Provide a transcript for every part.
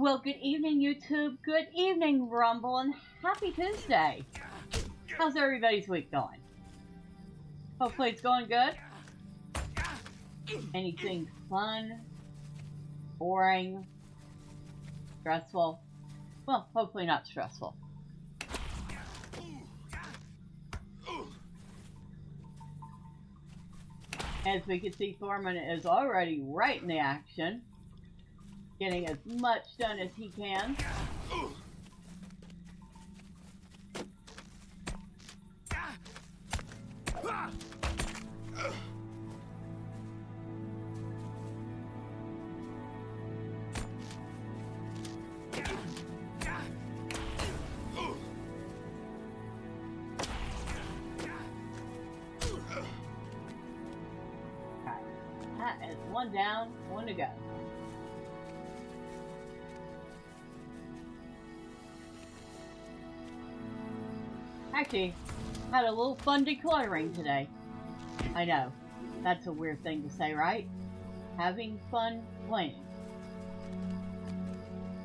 Well, good evening, YouTube. Good evening, Rumble, and happy Tuesday. How's everybody's week going? Hopefully it's going good. Anything fun, boring, stressful? Well, hopefully not stressful. As we can see, Thormurn is already right in the action, getting as much done as he can. That is one down, one to go. Actually, had a little fun decluttering today. I know, that's a weird thing to say, right? Having fun playing.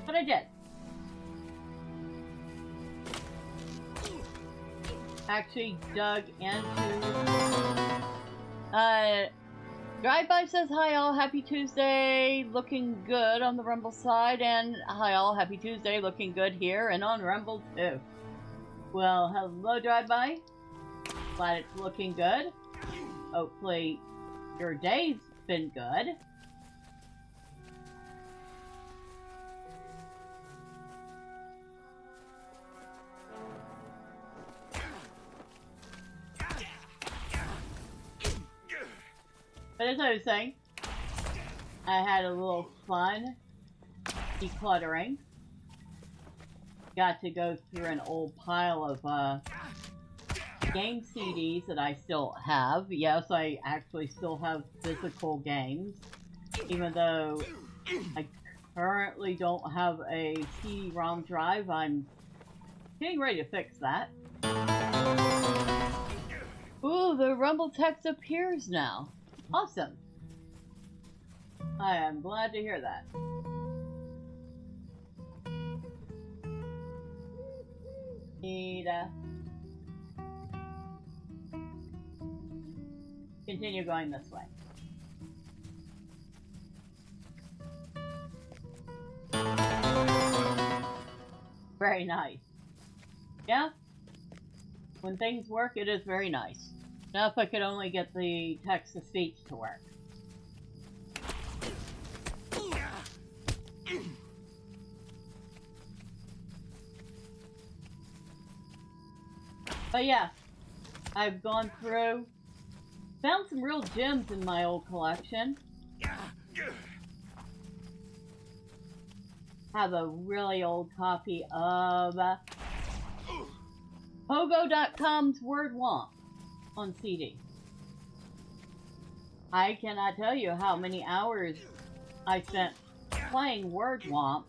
But I did. Actually dug into... Drive-by says, hi all, happy Tuesday, looking good on the Rumble side, and hi all, happy Tuesday, looking good here, and on Rumble too. Well, hello Drive-by, glad it's looking good. Hopefully your day's been good. But as I was saying, I had a little fun decluttering. Got to go through an old pile of game CDs that I still have. Yes, I actually still have physical games, even though I currently don't have a CD-ROM drive. I'm getting ready to fix that. Ooh, the Rumble text appears now. Awesome. I am glad to hear that. Need continue going this way. Very nice. Yeah? When things work, it is very nice. Now if I could only get the text-to-speech to work. But yeah, I've gone through, found some real gems in my old collection. Have a really old copy of Pogo.com's Word Womp on CD. I cannot tell you how many hours I spent playing Word Womp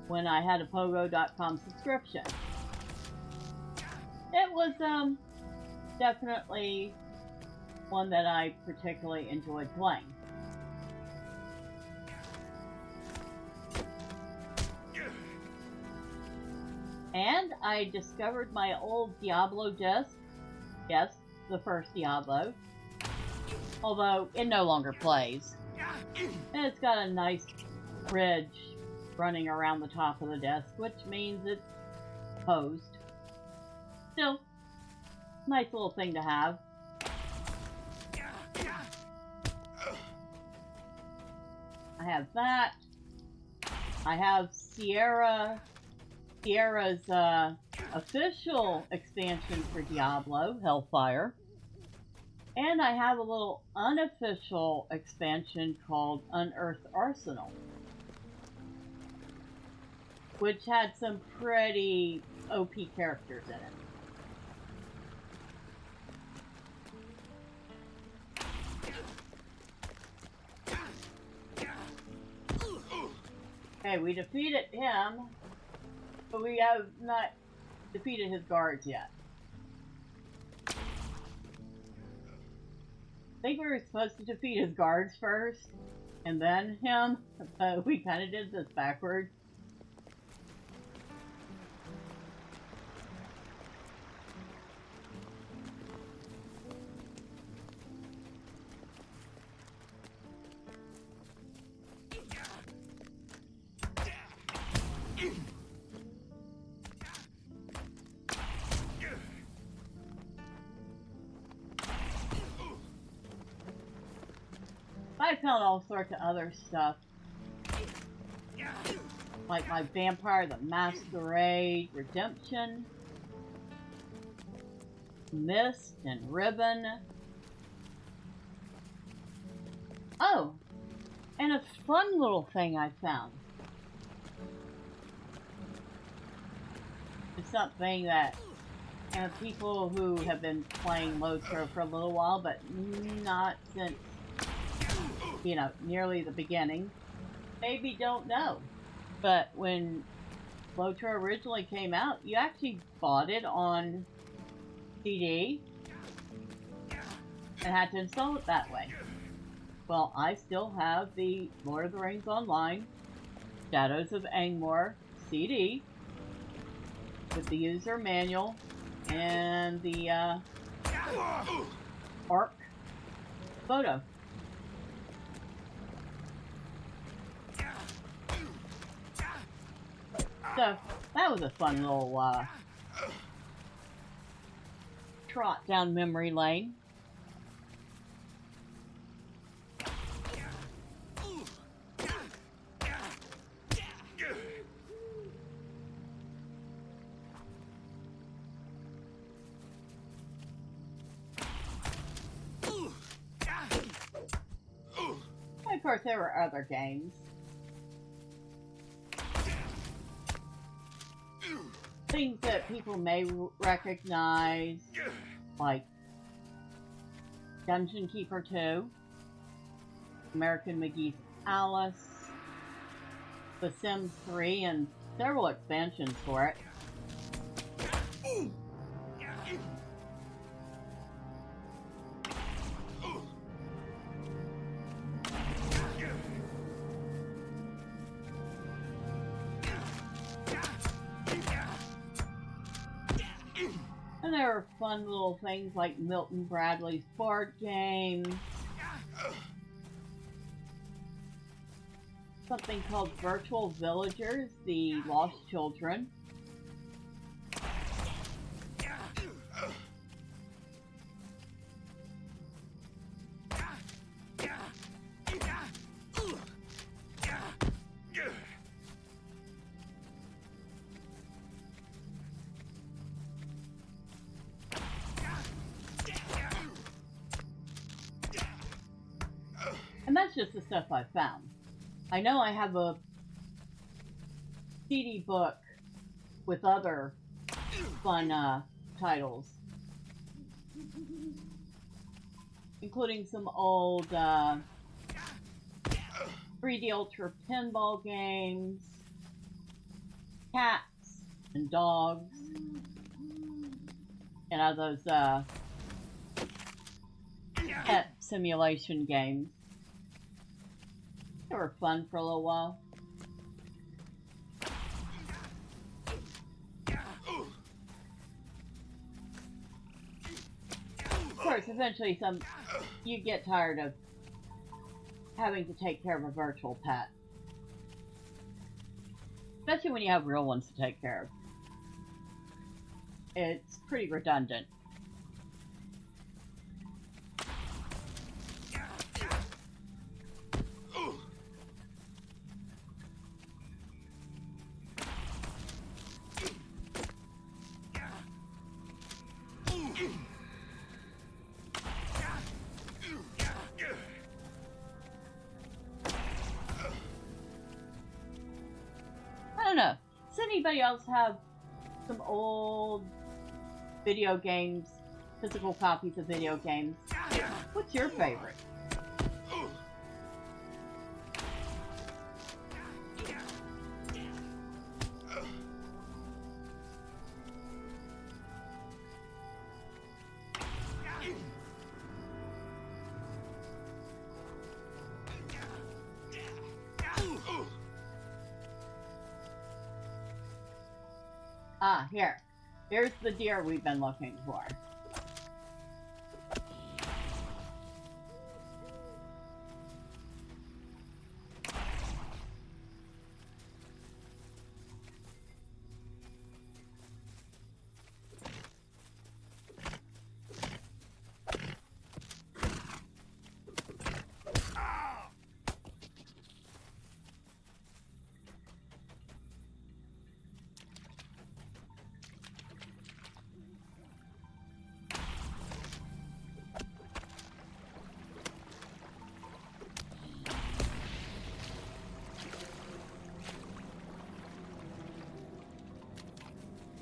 when I had a Pogo.com subscription. It was definitely one that I particularly enjoyed playing. And I discovered my old Diablo disc. Yes, the first Diablo. Although it no longer plays. And it's got a nice bridge running around the top of the disc, which means it's hosed. Still, nice little thing to have. I have that. I have Sierra's official expansion for Diablo, Hellfire. And I have a little unofficial expansion called Unearthed Arsenal, which had some pretty OP characters in it. Okay, we defeated him, but we have not defeated his guards yet. I think we were supposed to defeat his guards first, and then him, but we kind of did this backwards. I found all sorts of other stuff. Like my Vampire the Masquerade Redemption, Mist and Ribbon. Oh, and a fun little thing I found. It's something that people who have been playing LOTRO for a little while, but not since, you know, nearly the beginning, maybe don't know. But when LOTRO originally came out, you actually bought it on CD and had to install it that way. Well, I still have the Lord of the Rings Online Shadows of Angmar CD with the user manual and the ARC photo. So that was a fun little trot down memory lane. And of course, there were other games. Things that people may recognize, like Dungeon Keeper 2, American McGee's Alice, The Sims 3, and several expansions for it. And there were fun little things like Milton Bradley's board game, something called Virtual Villagers, the Lost Children, and that's just the stuff I found. I know I have a CD book with other fun titles, including some old 3D Ultra pinball games, cats and dogs, and all those pet simulation games. They were fun for a little while. Of course, eventually you get tired of having to take care of a virtual pet. Especially when you have real ones to take care of. It's pretty redundant. I don't know. Does anybody else have some old video games, physical copies of video games? What's your favorite? Ah, here. Here's the deer we've been looking for.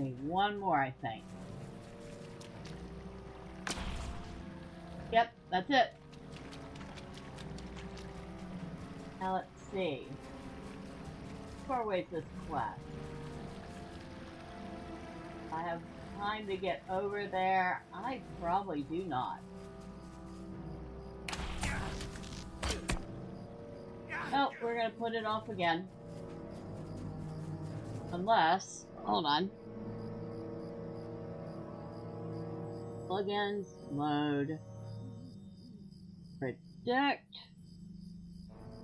Need one more, I think. Yep, that's it. Now let's see. How far away is this quest? I have time to get over there. I probably do not. Oh, we're gonna put it off again. Unless, hold on. Plugins, load, predict,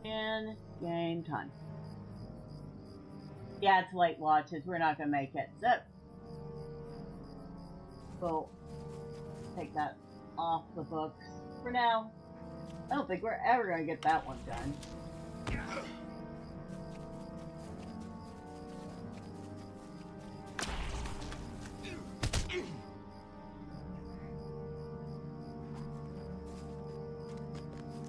and game time. Yeah, it's late watches. We're not gonna make it. So, we'll take that off the books for now. I don't think we're ever gonna get that one done.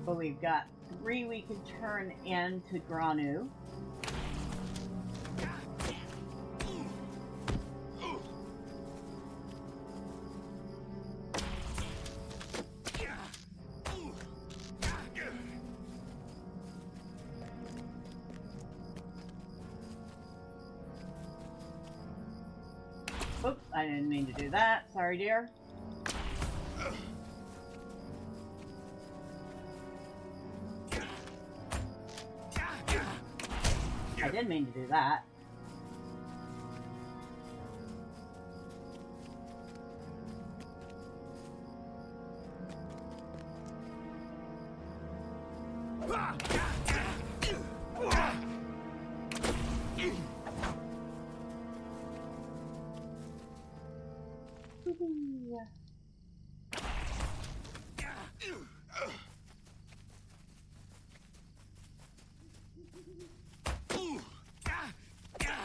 But we've got 3 we can turn into Gronu. Oops, I didn't mean to do that. Sorry, dear. I didn't mean to do that.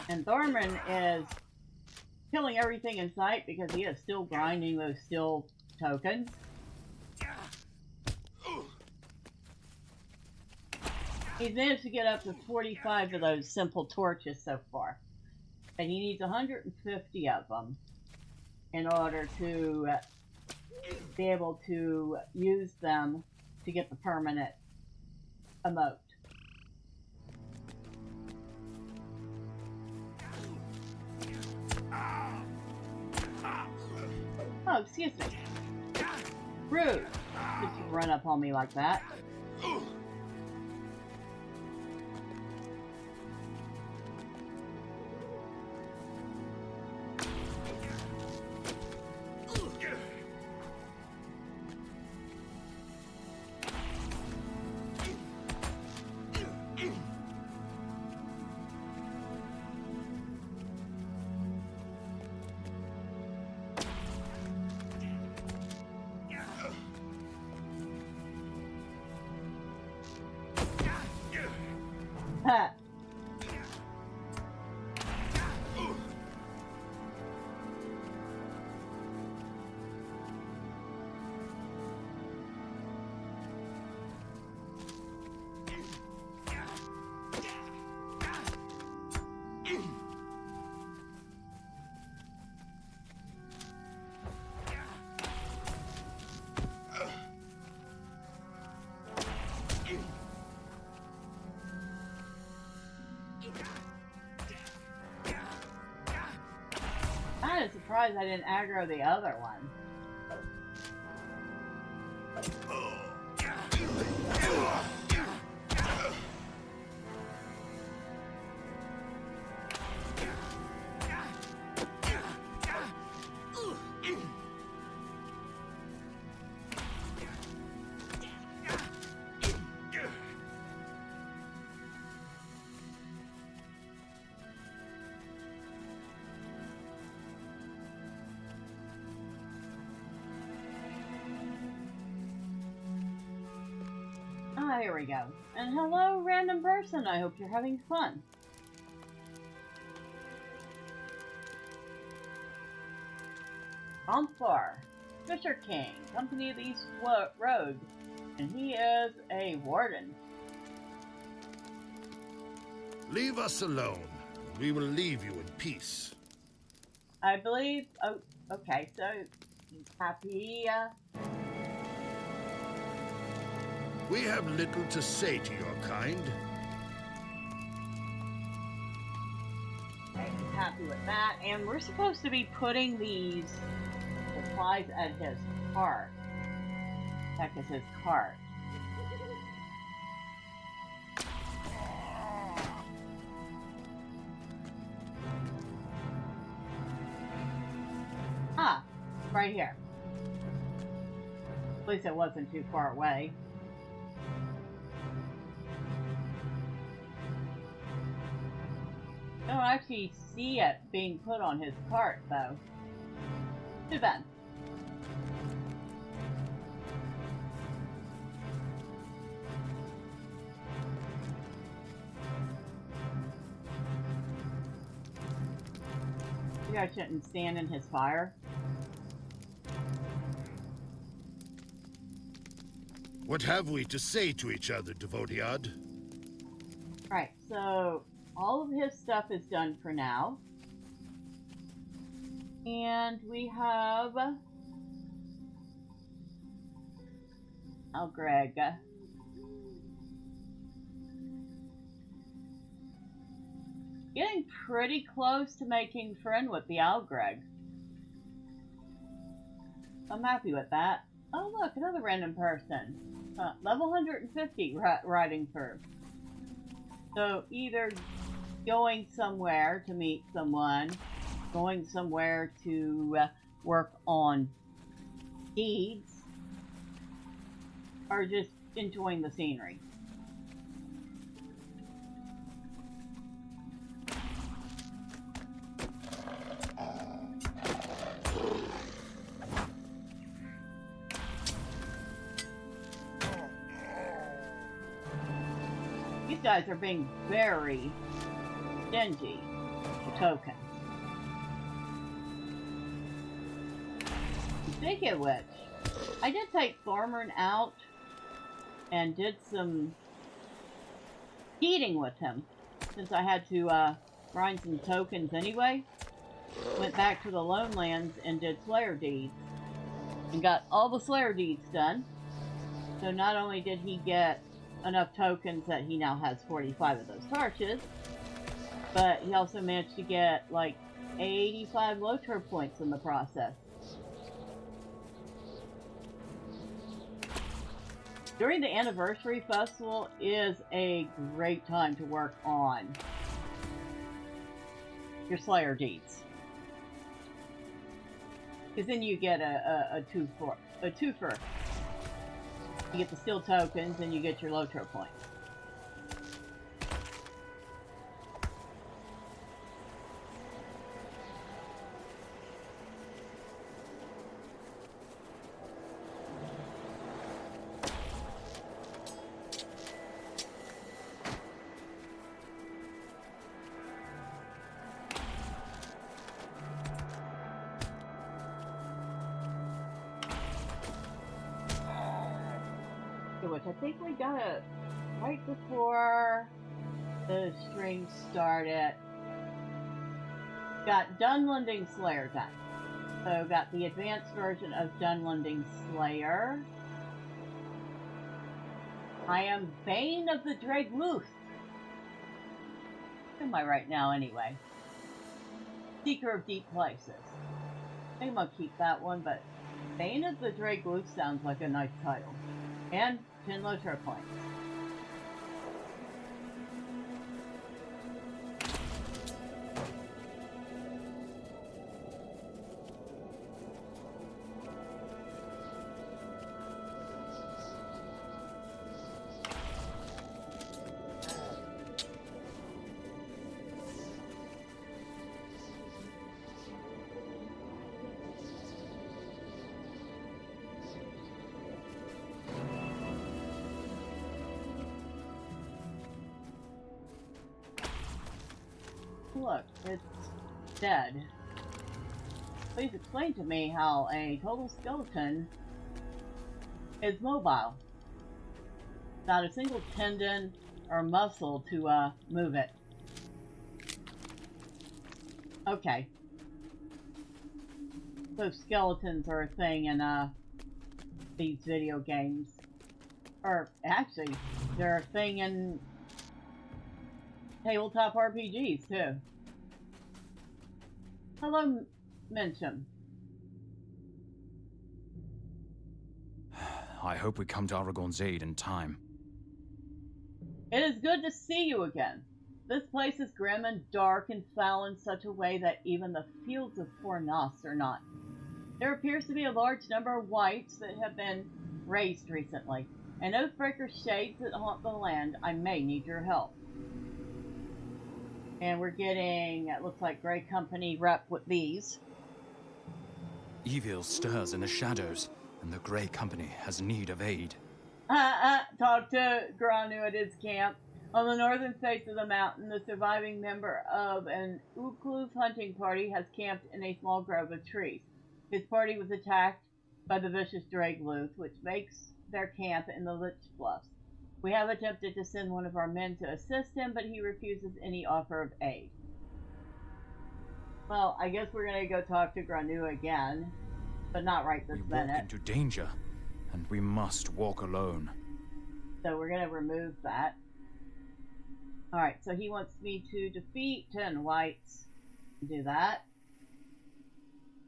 And Thormurn is killing everything in sight because he is still grinding those steel tokens. He's managed to get up to 45 of those simple torches so far. And he needs 150 of them in order to be able to use them to get the permanent emote. Oh, excuse me. Rude. Did you run up on me like that? Ha! I'm surprised I didn't aggro the other one. Ah, here we go. And hello, random person. I hope you're having fun. Omfar, Fisher King, Company of the East Road, and he is a warden. Leave us alone. We will leave you in peace. I believe... Oh, okay, so... Happy, We have little to say to your kind. Okay, he's happy with that. And we're supposed to be putting these supplies at his cart. That is his cart. Ah, right here. At least it wasn't too far away. I don't actually see it being put on his cart, though. Too bad. Maybe I shouldn't stand in his fire. What have we to say to each other, Devotiyad? Right, so all of his stuff is done for now. And we have... Oh, Greg. Getting pretty close to making friend with the Algreg. I'm happy with that. Oh look, another random person. Level 150 riding through. So either going somewhere to meet someone, going somewhere to work on deeds, or just enjoying the scenery. These guys are being very stingy with tokens. Speaking of which, I did take Thormurn out and did some eating with him, since I had to grind some tokens anyway. Went back to the Lone Lands and did Slayer deeds, and got all the Slayer deeds done. So not only did he get enough tokens that he now has 45 of those torches, but he also managed to get like 85 LOTRO points in the process. During the anniversary festival is a great time to work on your Slayer deeds, because then you get a twofer. You get the steel tokens and you get your LOTRO points. Which I think we got it right before the stream started. Got Dunlending Slayer done. So got the advanced version of Dunlending Slayer. I am Bane of the Llanuch. Who am I right now anyway? Seeker of Deep Places. I think I'm gonna keep that one, but Bane of the Llanuch sounds like a nice title. And 10 LOTRO points. Look, it's dead. Please explain to me how a total skeleton is mobile. Without a single tendon or muscle to move it. Okay. So skeletons are a thing in these video games. Or actually, they're a thing in tabletop RPGs too. Hello, Mention. I hope we come to Aragorn's aid in time. It is good to see you again. This place is grim and dark and foul in such a way that even the fields of Fornos are not. There appears to be a large number of wights that have been raised recently, and Oathbreaker shades that haunt the land. I may need your help. And we're getting, it looks like Grey Company rep with these. Evil stirs in the shadows, and the Grey Company has need of aid. Talk to Gronu at his camp. On the northern face of the mountain, the surviving member of an Ukluf hunting party has camped in a small grove of trees. His party was attacked by the vicious Dragluth, which makes their camp in the Lich Bluffs. We have attempted to send one of our men to assist him, but he refuses any offer of aid. Well, I guess we're going to go talk to Gronu again, but not right this minute. We walk into danger, and we must walk alone. So we're going to remove that. Alright, so he wants me to defeat 10 wights. Do that.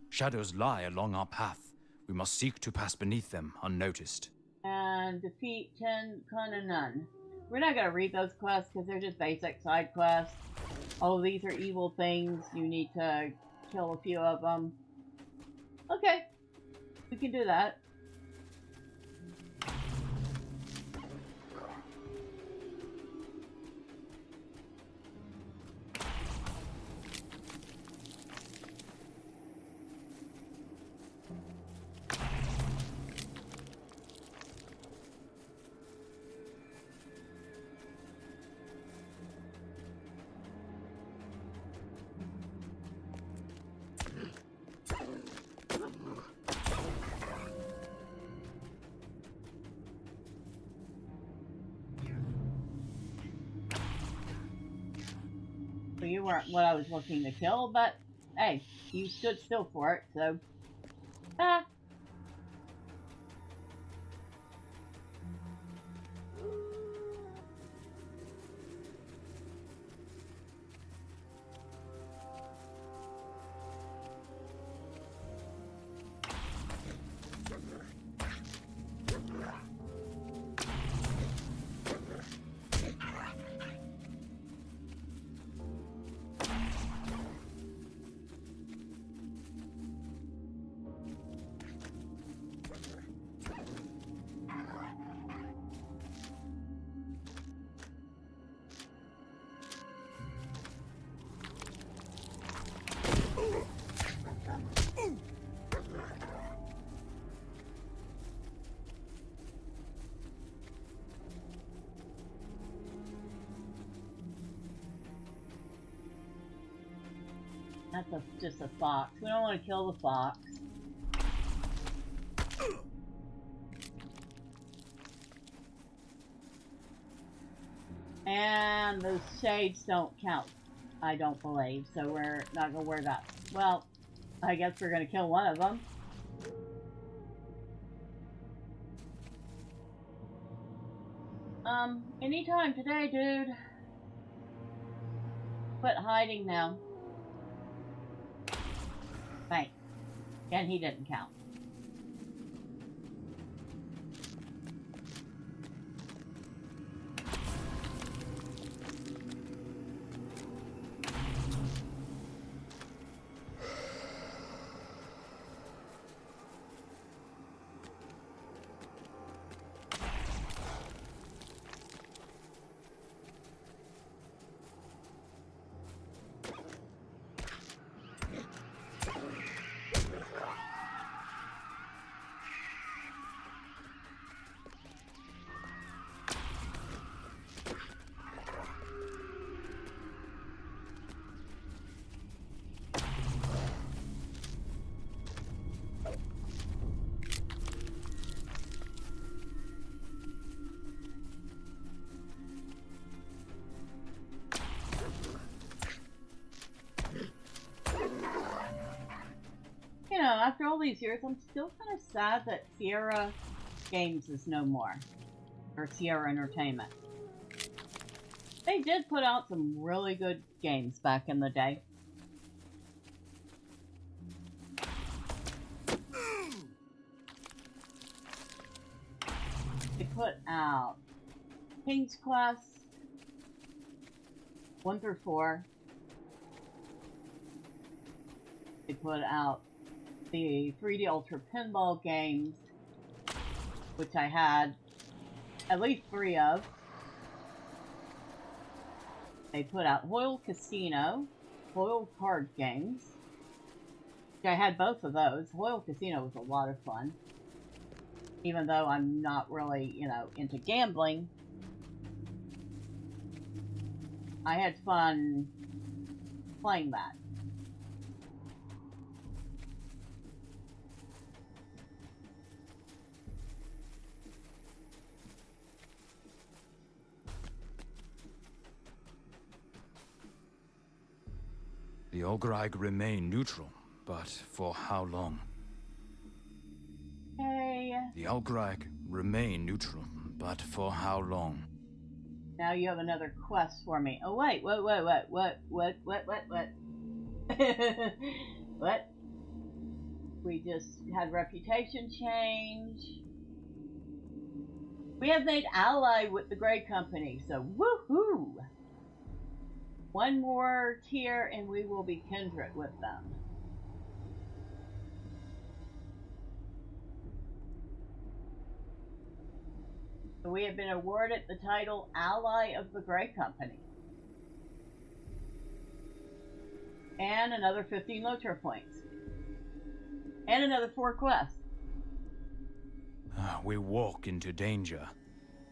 Shadows lie along our path. We must seek to pass beneath them unnoticed. And defeat 10 Conanun. We're not going to read those quests because they're just basic side quests. Oh, these are evil things. You need to kill a few of them. Okay. We can do that. So you weren't what I was looking to kill, but hey, you stood still for it, so... Ah! That's just a fox. We don't want to kill the fox. And those shades don't count, I don't believe, so we're not going to wear that. Well, I guess we're going to kill one of them. Anytime today, dude. Quit hiding now. Thanks. And he didn't count. these years, I'm still kind of sad that Sierra Games is no more. Or Sierra Entertainment. They did put out some really good games back in the day. They put out King's Quest 1 through 4. They put out the 3D Ultra Pinball games, which I had at least 3 of. They put out Hoyle Casino, Hoyle Card Games. I had both of those. Hoyle Casino was a lot of fun. Even though I'm not really, you know, into gambling, I had fun playing that. The Olgraig remain neutral, but for how long? Hey. The Olgraig remain neutral, but for how long? Now you have another quest for me. Oh wait, what? What? We just had reputation change. We have made ally with the Grey Company, so woohoo! One more tier and we will be kindred with them. So we have been awarded the title Ally of the Grey Company. And another 15 LOTRO points. And another 4 quests. We walk into danger,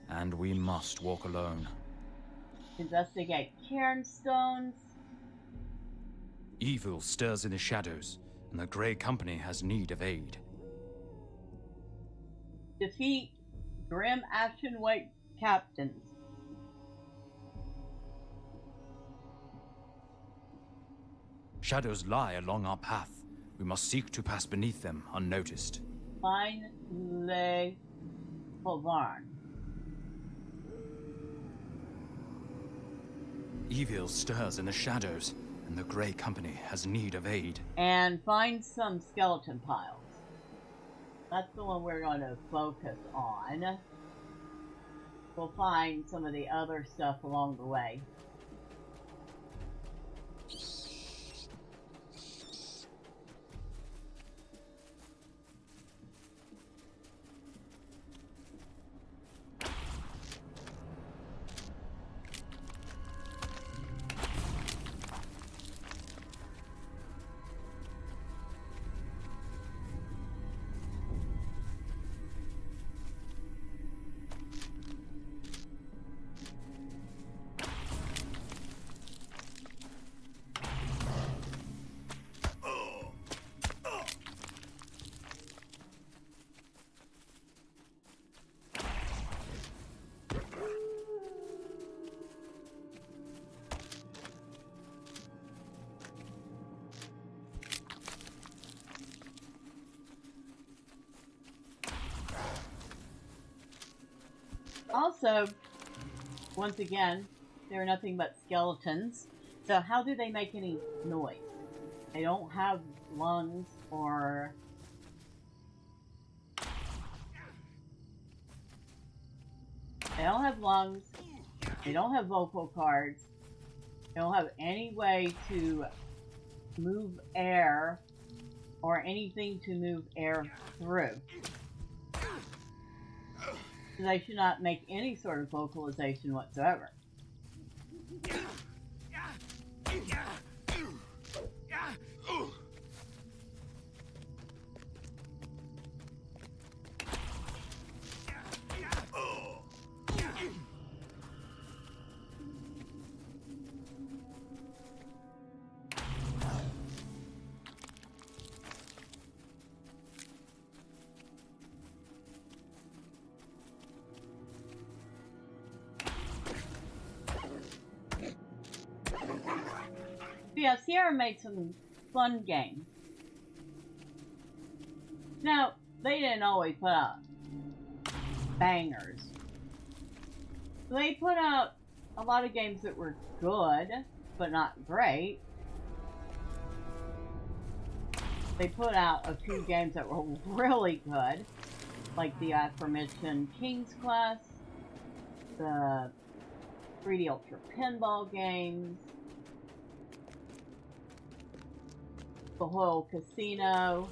and we must walk alone. Investigate cairnstones. Evil stirs in the shadows, and the Grey Company has need of aid. Defeat Grim Ashen White captains. Shadows lie along our path. We must seek to pass beneath them unnoticed. Find Le Thormurn. Evil stirs in the shadows, and the Grey Company has need of aid. And find some skeleton piles. That's the one we're going to focus on. We'll find some of the other stuff along the way. Also, once again, they're nothing but skeletons. So how do they make any noise? They don't have lungs or... They don't have lungs. They don't have vocal cords. They don't have any way to move air or anything to move air through. So they should not make any sort of vocalization whatsoever. Yeah, Sierra made some fun games. Now, they didn't always put out bangers. They put out a lot of games that were good, but not great. They put out a few games that were really good, like the aforementioned King's Quest, the 3D Ultra Pinball games, the whole casino.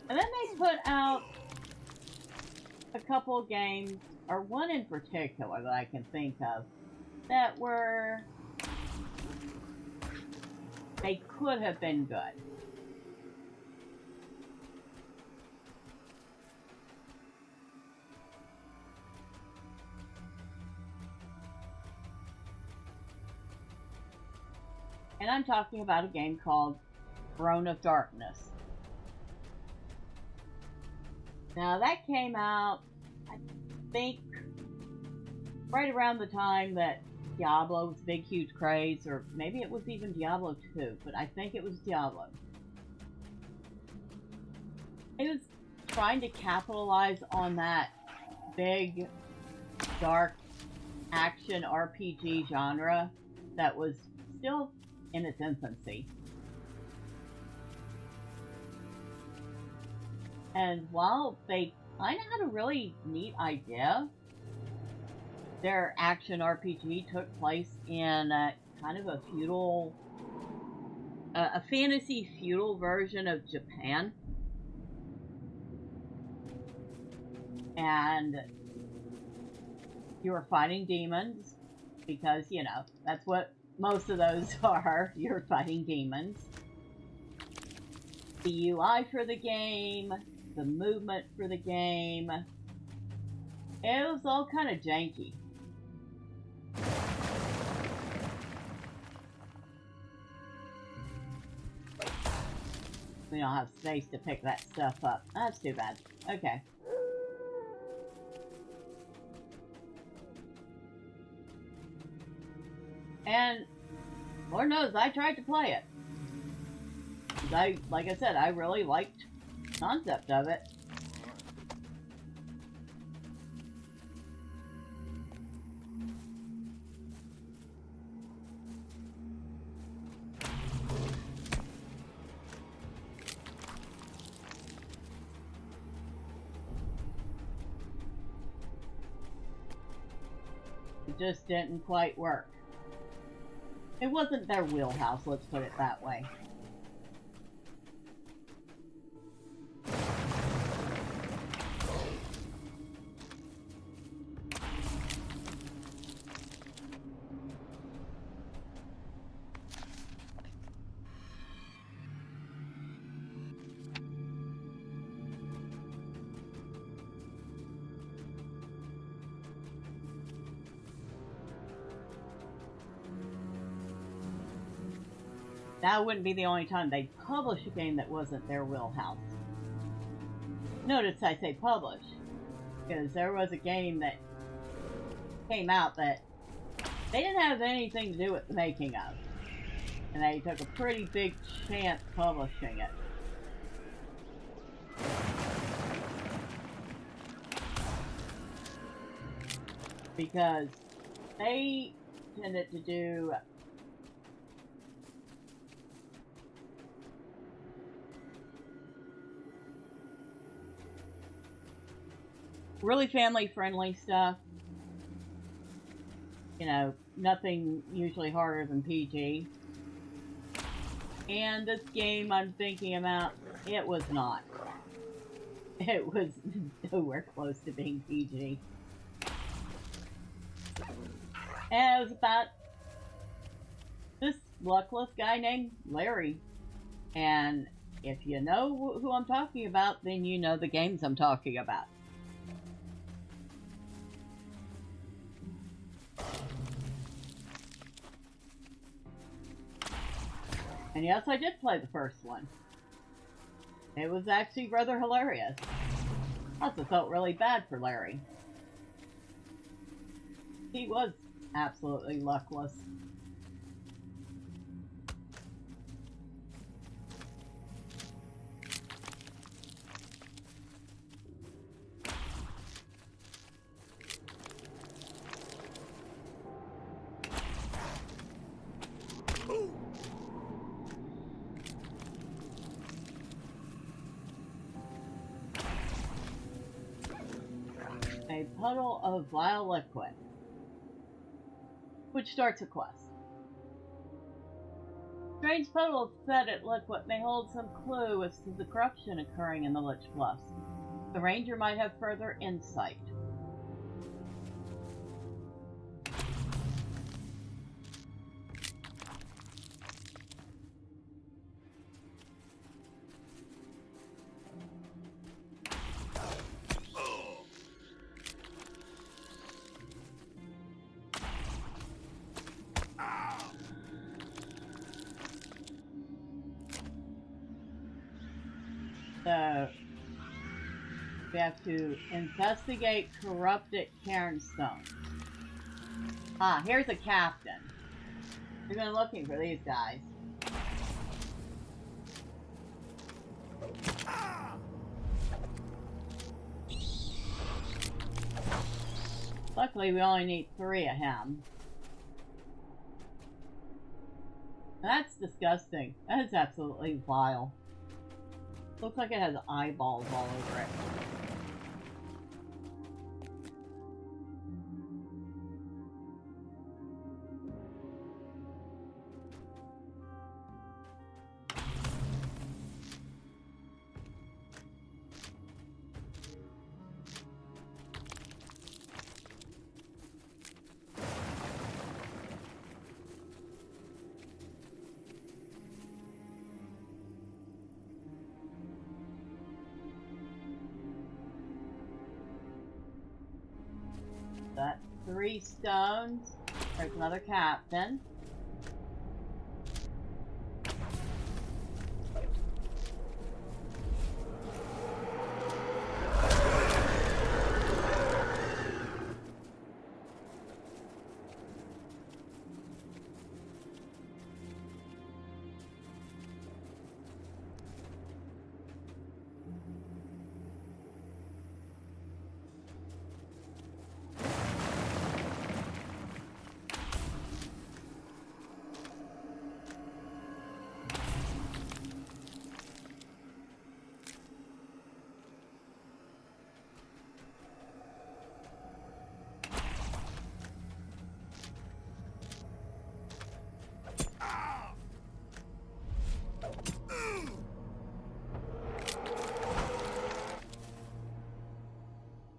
And then they put out a couple of games, or one in particular that I can think of, that were... they could have been good. And I'm talking about a game called Throne of Darkness. Now that came out, I think, right around the time that Diablo was a big, huge craze, or maybe it was even Diablo 2, but I think it was Diablo. It was trying to capitalize on that big, dark action RPG genre that was still in its infancy. And while they kind of had a really neat idea, their action RPG took place in kind of a feudal, a fantasy feudal version of Japan. And you were fighting demons, because, you know, that's what most of those are. You're fighting demons. The UI for the game, the movement for the game, it was all kind of janky. We don't have space to pick that stuff up. That's too bad. Okay. And Lord knows I tried to play it. Like I said, I really liked the concept of it. It just didn't quite work. It wasn't their wheelhouse, let's put it that way. That wouldn't be the only time they'd publish a game that wasn't their wheelhouse. Notice I say publish, because there was a game that came out that they didn't have anything to do with the making of. And they took a pretty big chance publishing it. Because they tended to do really family-friendly stuff. You know, nothing usually harder than PG. And this game I'm thinking about, it was not. It was nowhere close to being PG. And it was about this luckless guy named Larry. And if you know who I'm talking about, then you know the games I'm talking about. And yes, I did play the first one. It was actually rather hilarious. I also felt really bad for Larry. He was absolutely luckless. a puddle of vile liquid, which starts a quest. Strange puddle of fetid liquid may hold some clue as to the corruption occurring in the Lich Bluffs. The ranger might have further insight. So, we have to investigate corrupted cairnstone. Ah, here's a captain. We've been looking for these guys. Luckily, we only need 3 of him. That's disgusting. That is absolutely vile. Looks like it has eyeballs all over it. That's 3 stones. There's another captain.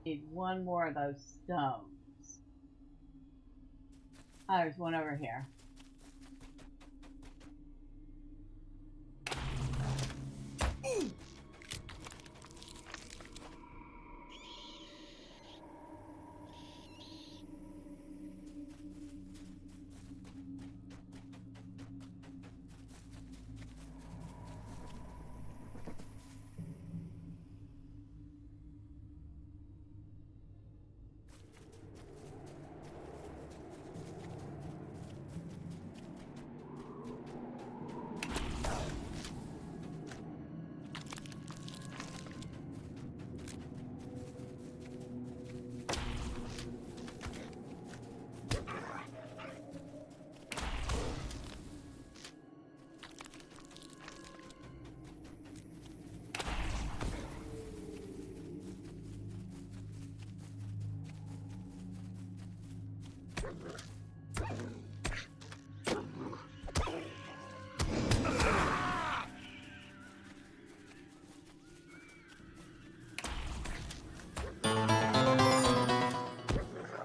Need 1 more of those stones. Ah, there's one over here.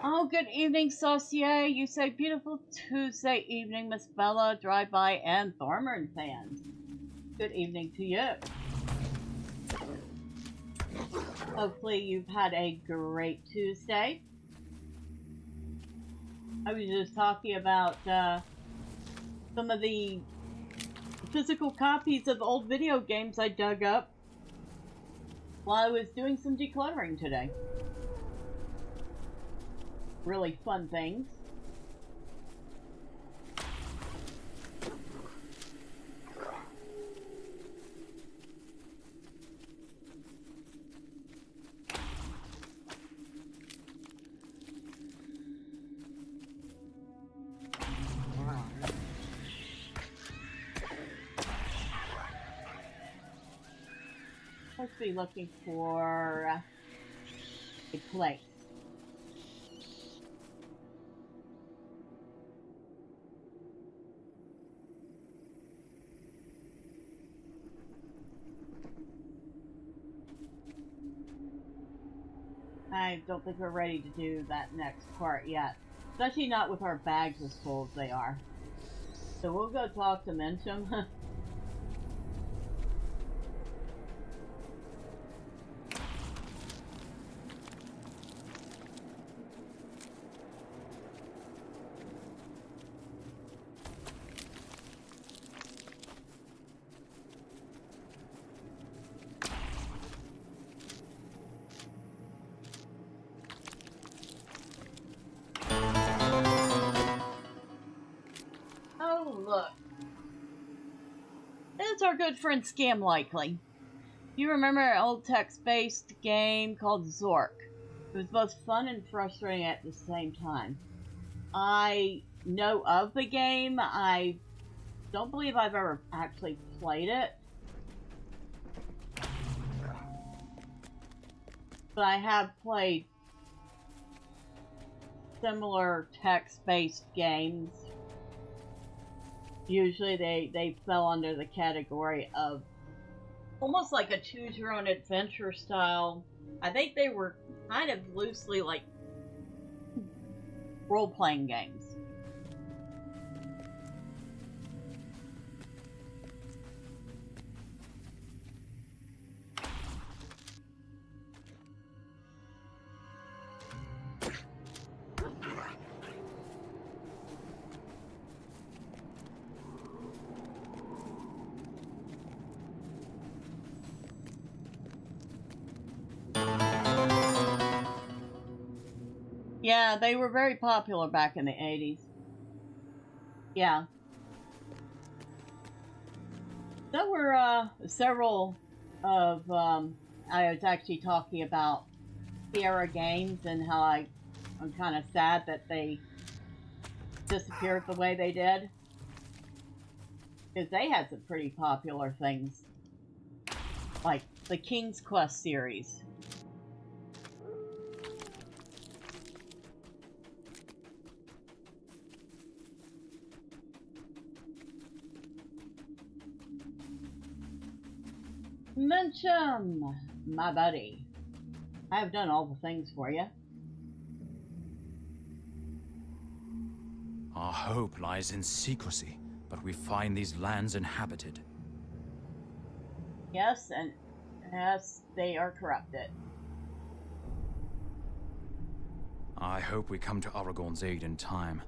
Oh, good evening, Saucier. You say beautiful Tuesday evening, Miss Bella, Drive-By, and Thormurn fans. Good evening to you. Hopefully you've had a great Tuesday. I was just talking about some of the physical copies of old video games I dug up while I was doing some decluttering today. Really fun things. Supposed to be looking for a place. I don't think we're ready to do that next part yet. Especially not with our bags as full as they are. So we'll go talk to Mencham. Look. It's our good friend Scam Likely. You remember an old text-based game called Zork? It was both fun and frustrating at the same time. I know of the game. I don't believe I've ever actually played it. But I have played similar text-based games. Usually they fell under the category of almost like a choose-your-own-adventure style. I think they were kind of loosely like role-playing games. Yeah, they were very popular back in the 80s. Yeah. There were several of, I was actually talking about Sierra Games and how I'm kind of sad that they disappeared the way they did. Because they had some pretty popular things. Like the King's Quest series. Mencham, my buddy. I have done all the things for you. Our hope lies in secrecy, but we find these lands inhabited. Yes, and yes, they are corrupted. I hope we come to Aragorn's aid in time.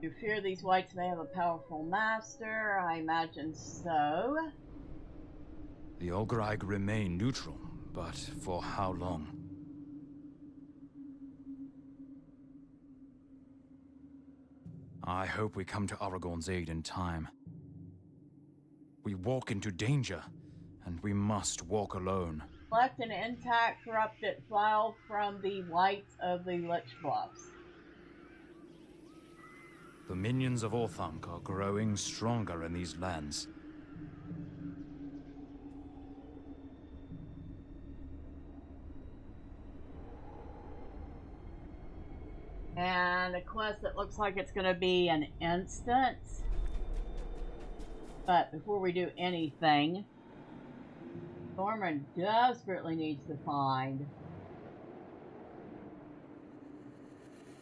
You fear these whites may have a powerful master? I imagine so. The Olgraig remain neutral, but for how long? I hope we come to Aragorn's aid in time. We walk into danger, and we must walk alone. Collect an intact corrupted file from the whites of the Lich Bluffs. The minions of Orthanc are growing stronger in these lands. And a quest that looks like it's going to be an instance. But before we do anything, Thormurn desperately needs to find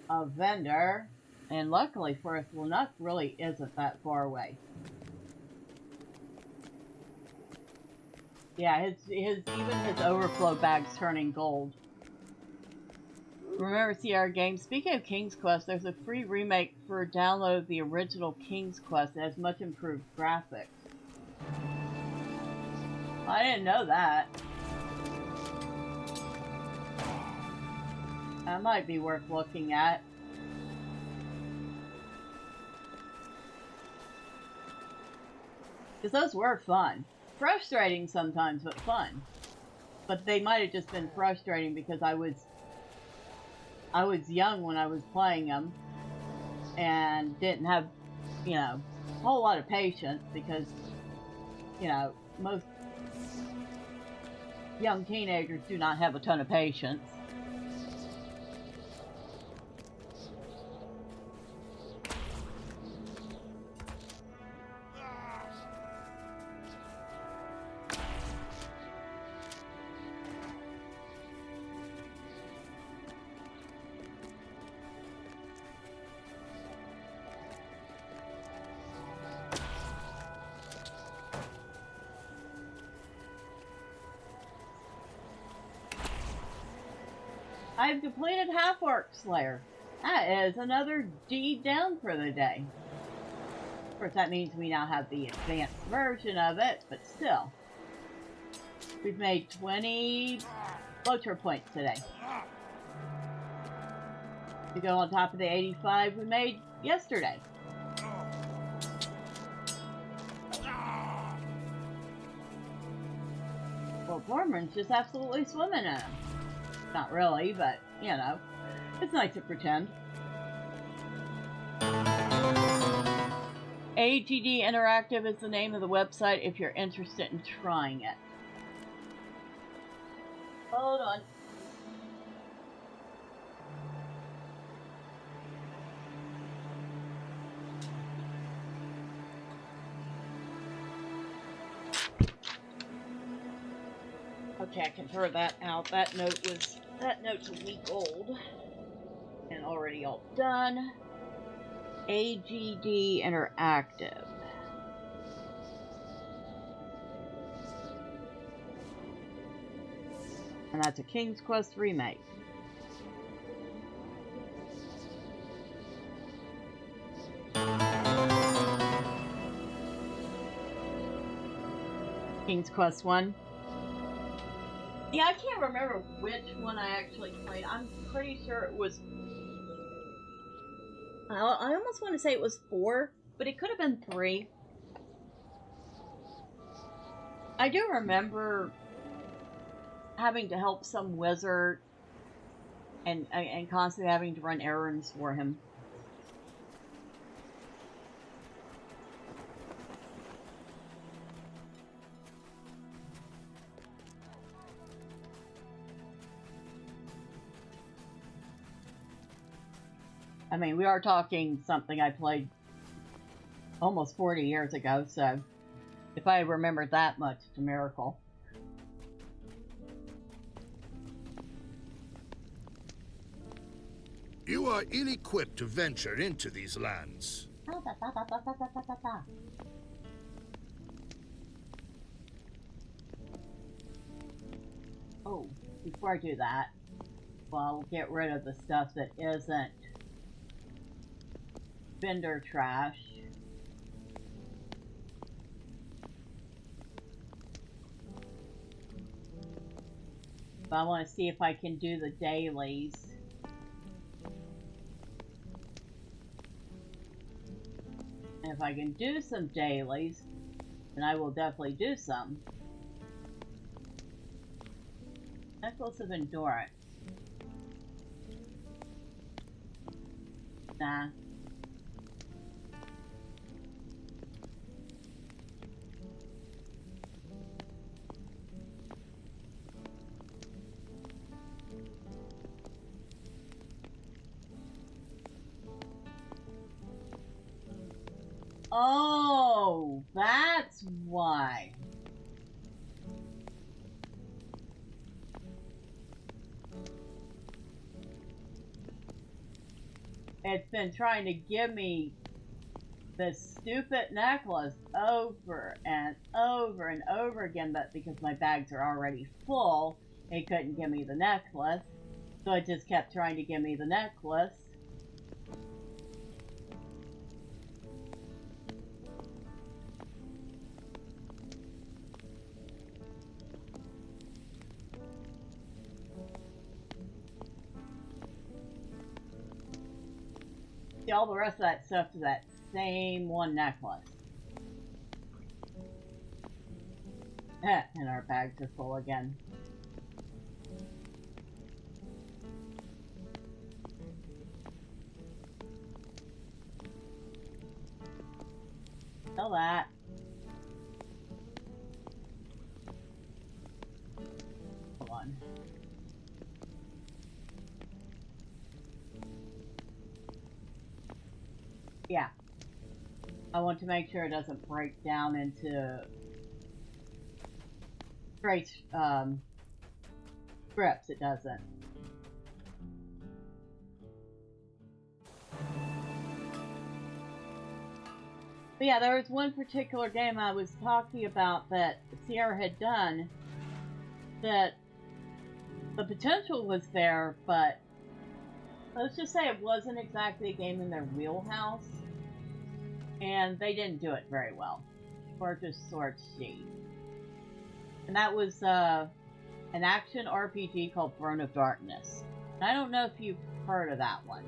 a vendor. And luckily for us, Llanuch really isn't that far away. Yeah, even his overflow bag's turning gold. Remember Sierra Games? Speaking of King's Quest, there's a free remake for download of the original King's Quest that has much improved graphics. I didn't know that. That might be worth looking at. Because those were fun. Frustrating sometimes, but fun. But they might have just been frustrating because I was young when I was playing them. And didn't have, a whole lot of patience because, most young teenagers do not have a ton of patience. I've completed Half-Orc Slayer. That is another deed down for the day. Of course, that means we now have the advanced version of it, but still. We've made 20 LOTRO points today. To go on top of the 85 we made yesterday. Well, Thormurn's just absolutely swimming in them. Not really, but, you know, it's nice to pretend. AGD Interactive is the name of the website if you're interested in trying it. Hold on. Okay, I can throw that out. That note's a week old and already all done. AGD Interactive. And that's a King's Quest remake. King's Quest 1. Yeah, I can't remember which one I actually played. I'm pretty sure it was... I almost want to say it was 4, but it could have been 3. I do remember having to help some wizard and constantly having to run errands for him. I mean, we are talking something I played almost 40 years ago, so if I remember that much, it's a miracle. You are ill-equipped to venture into these lands. Oh, before I do that, well, I'll get rid of the stuff that isn't vendor trash. But I want to see if I can do the dailies. And if I can do some dailies, then I will definitely do some. Necklace of Endurance. Nah. Oh, that's why. It's been trying to give me this stupid necklace over and over and over again, but because my bags are already full, it couldn't give me the necklace. So it just kept trying to give me the necklace. See, all the rest of that stuff is that same one necklace. And our bags are full again. Sell that. Hold on. Yeah. I want to make sure it doesn't break down into straight scripts. It doesn't. But yeah, there was one particular game I was talking about that Sierra had done that the potential was there, but let's just say it wasn't exactly a game in their wheelhouse, and they didn't do it very well. Gorgeous Sword Sheet. And that was an action RPG called Throne of Darkness. And I don't know if you've heard of that one.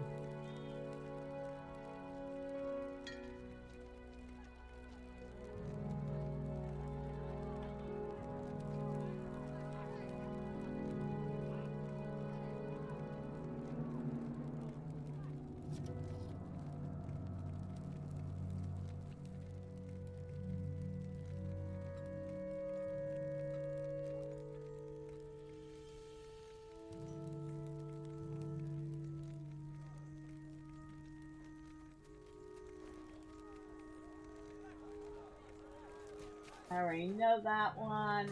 I already know that one.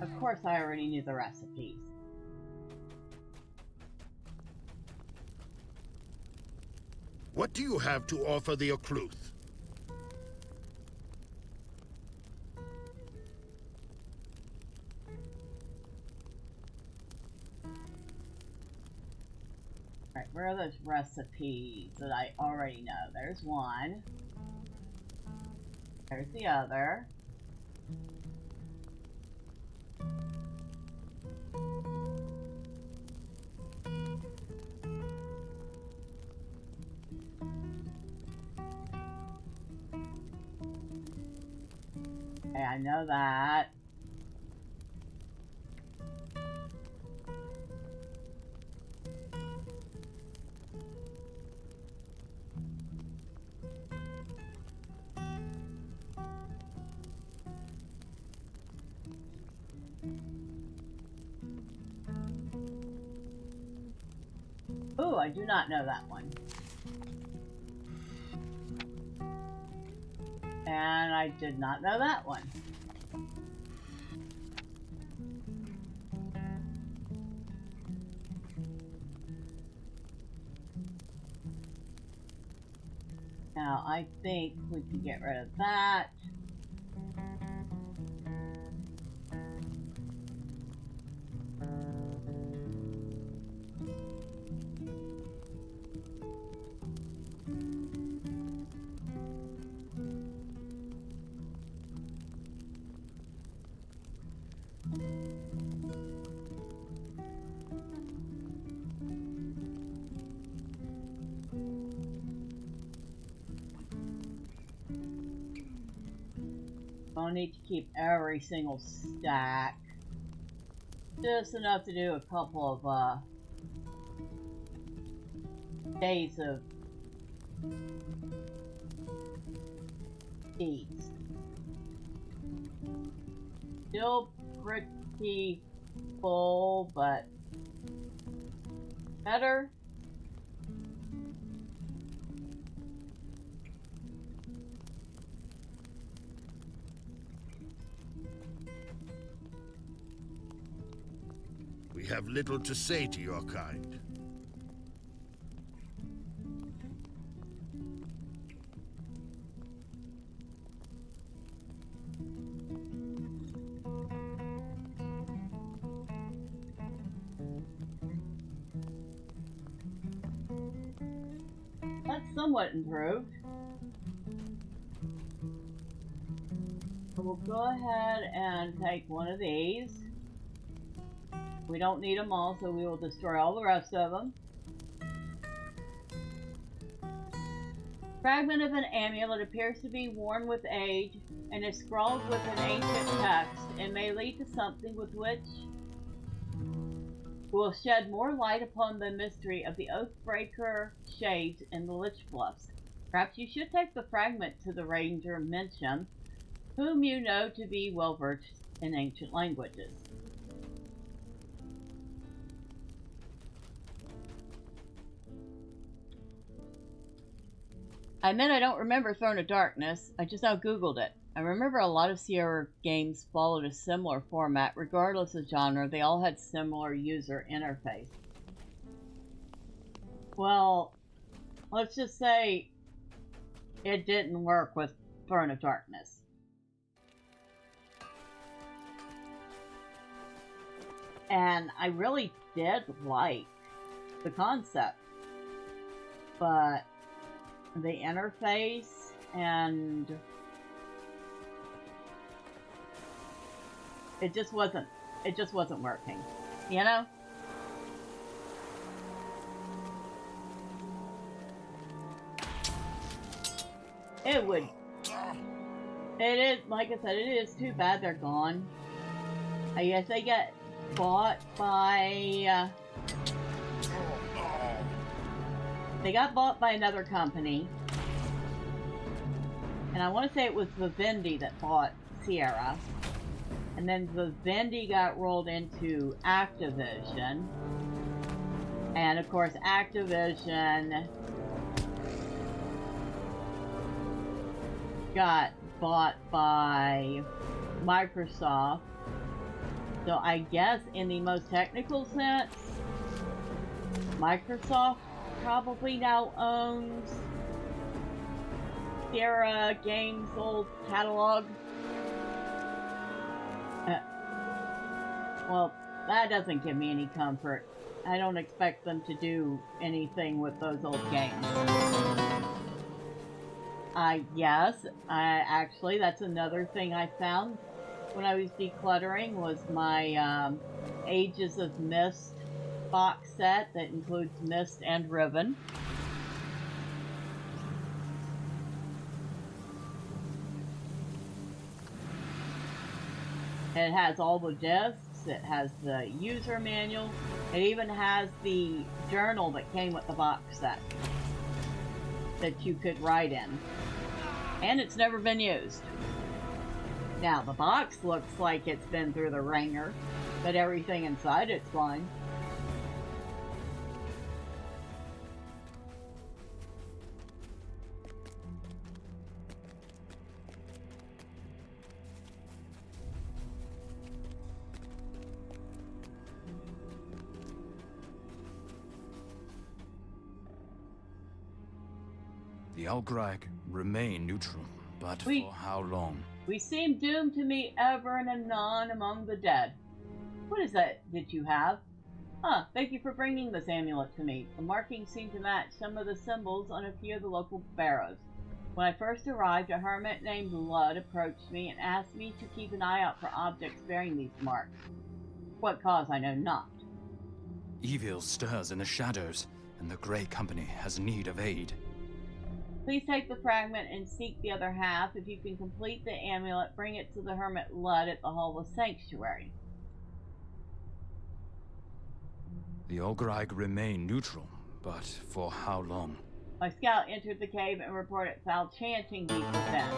Of course I already knew the recipes. What do you have to offer the Occluth? Right, where are those recipes that I already know? There's one. There's the other. Okay, I know that. Ooh, I do not know that one. And I did not know that one. Now, I think we can get rid of that. I'll need to keep every single stack. Just enough to do a couple of days of eats. Still pretty full, but better. We have little to say to your kind. That's somewhat improved. We'll go ahead and take one of these. We don't need them all, so we will destroy all the rest of them. Fragment of an amulet appears to be worn with age and is scrawled with an ancient text. It may lead to something with which will shed more light upon the mystery of the Oathbreaker shades in the Lich Bluffs. Perhaps you should take the fragment to the ranger Mention, whom you know to be well versed in ancient languages. I admit I don't remember Throne of Darkness, I just now googled it. I remember a lot of Sierra games followed a similar format, regardless of genre. They all had similar user interface. Well, let's just say it didn't work with Throne of Darkness. And I really did like the concept. But the interface and it just wasn't working, you know? It is, like I said, it is too bad they're gone. I guess they get bought by, they got bought by another company. And I want to say it was Vivendi that bought Sierra. And then Vivendi got rolled into Activision. And of course, Activision got bought by Microsoft. So I guess in the most technical sense, Microsoft probably now owns Sierra Games' old catalog. Well, that doesn't give me any comfort. I don't expect them to do anything with those old games. Yes, actually, that's another thing I found when I was decluttering was my Ages of Mist box set that includes Mist and Riven. It has all the discs, it has the user manual, it even has the journal that came with the box set that you could write in. And it's never been used. Now, the box looks like it's been through the ringer, but everything inside it's fine. The Algrag remain neutral, but for how long? We seem doomed to meet ever and anon among the dead. What is that you have? Thank you for bringing this amulet to me. The markings seem to match some of the symbols on a few of the local barrows. When I first arrived, a hermit named Lud approached me and asked me to keep an eye out for objects bearing these marks. What cause I know not. Evil stirs in the shadows, and the Grey Company has need of aid. Please take the fragment and seek the other half. If you can complete the amulet, bring it to the hermit Lud at the Hall of Sanctuary. The Algrag remain neutral, but for how long? My scout entered the cave and reported foul chanting deep within.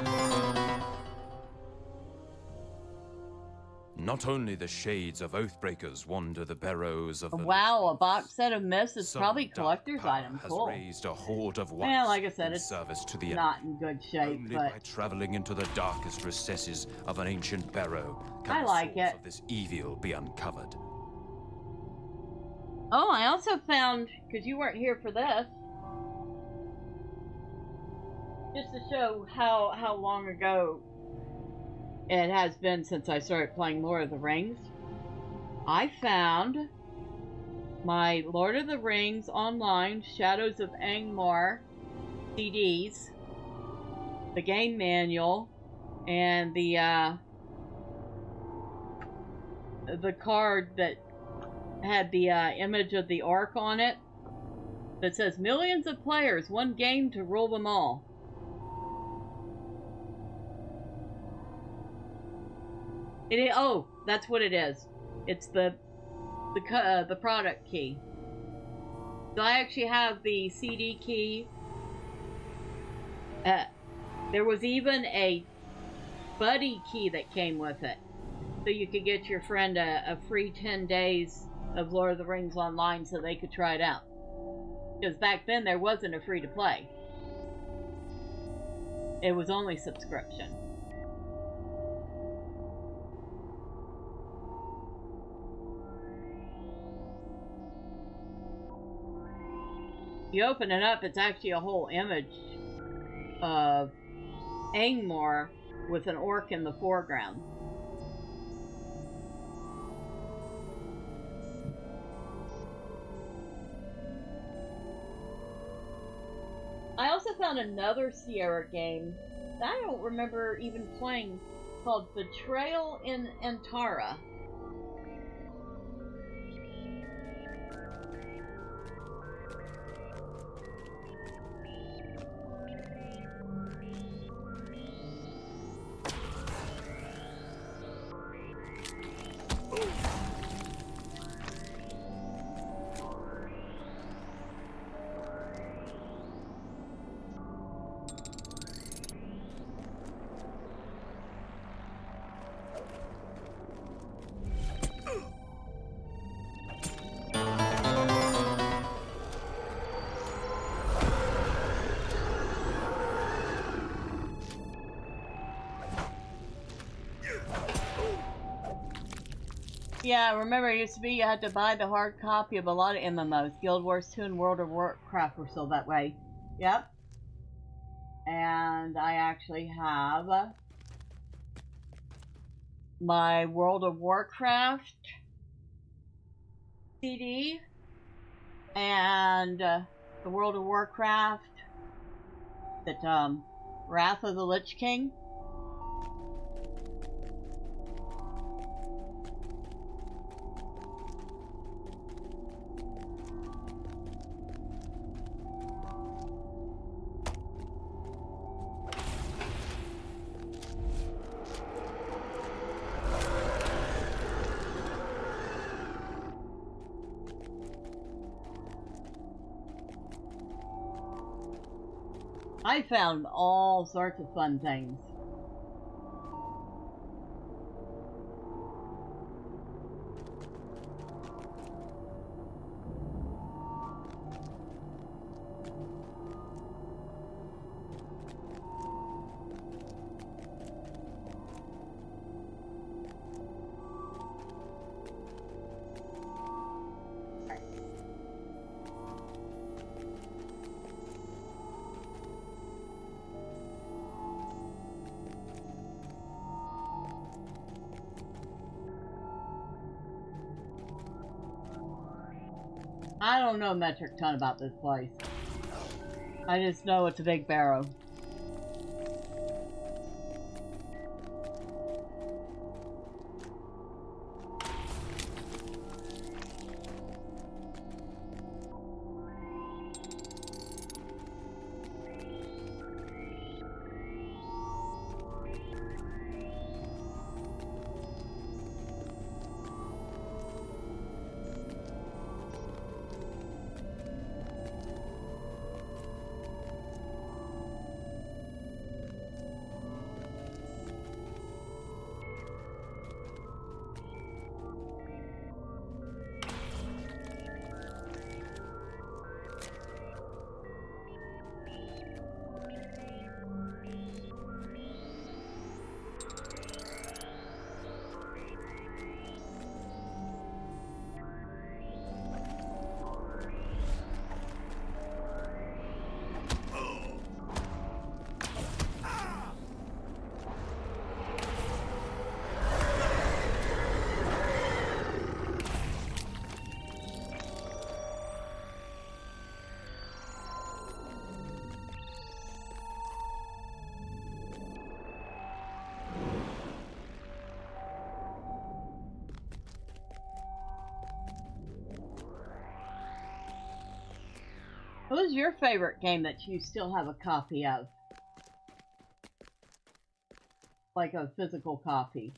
Not only the shades of Oathbreakers wander the barrows of the Wow, a box set of Mist is Some probably dark collector's power item. has Cool. raised a horde of wights Yeah, like I said, in it's service to the not in good shape, Only but by traveling into the darkest recesses of an ancient barrow can I the like source it. of this evil be uncovered. Oh, I also found, because you weren't here for this, just to show how long ago it has been since I started playing Lord of the Rings, I found my Lord of the Rings online Shadows of Angmar CDs, the game manual, and the card that had the image of the orc on it that says millions of players, one game to rule them all. Oh, that's what it is. It's the product key. So I actually have the CD key. There was even a buddy key that came with it, so you could get your friend a free 10 days of Lord of the Rings online so they could try it out. Because back then there wasn't a free to play. It was only subscription. You open it up, it's actually a whole image of Angmar with an orc in the foreground. also found another Sierra game that I don't remember even playing called Betrayal in Antara. Yeah, remember it used to be you had to buy the hard copy of a lot of MMOs. Guild Wars 2 and World of Warcraft were still that way. Yep. And I actually have my World of Warcraft CD and the World of Warcraft that Wrath of the Lich King. I found all sorts of fun things. I don't know a metric ton about this place. I just know it's a big barrow. What was your favorite game that you still have a copy of? Like a physical copy?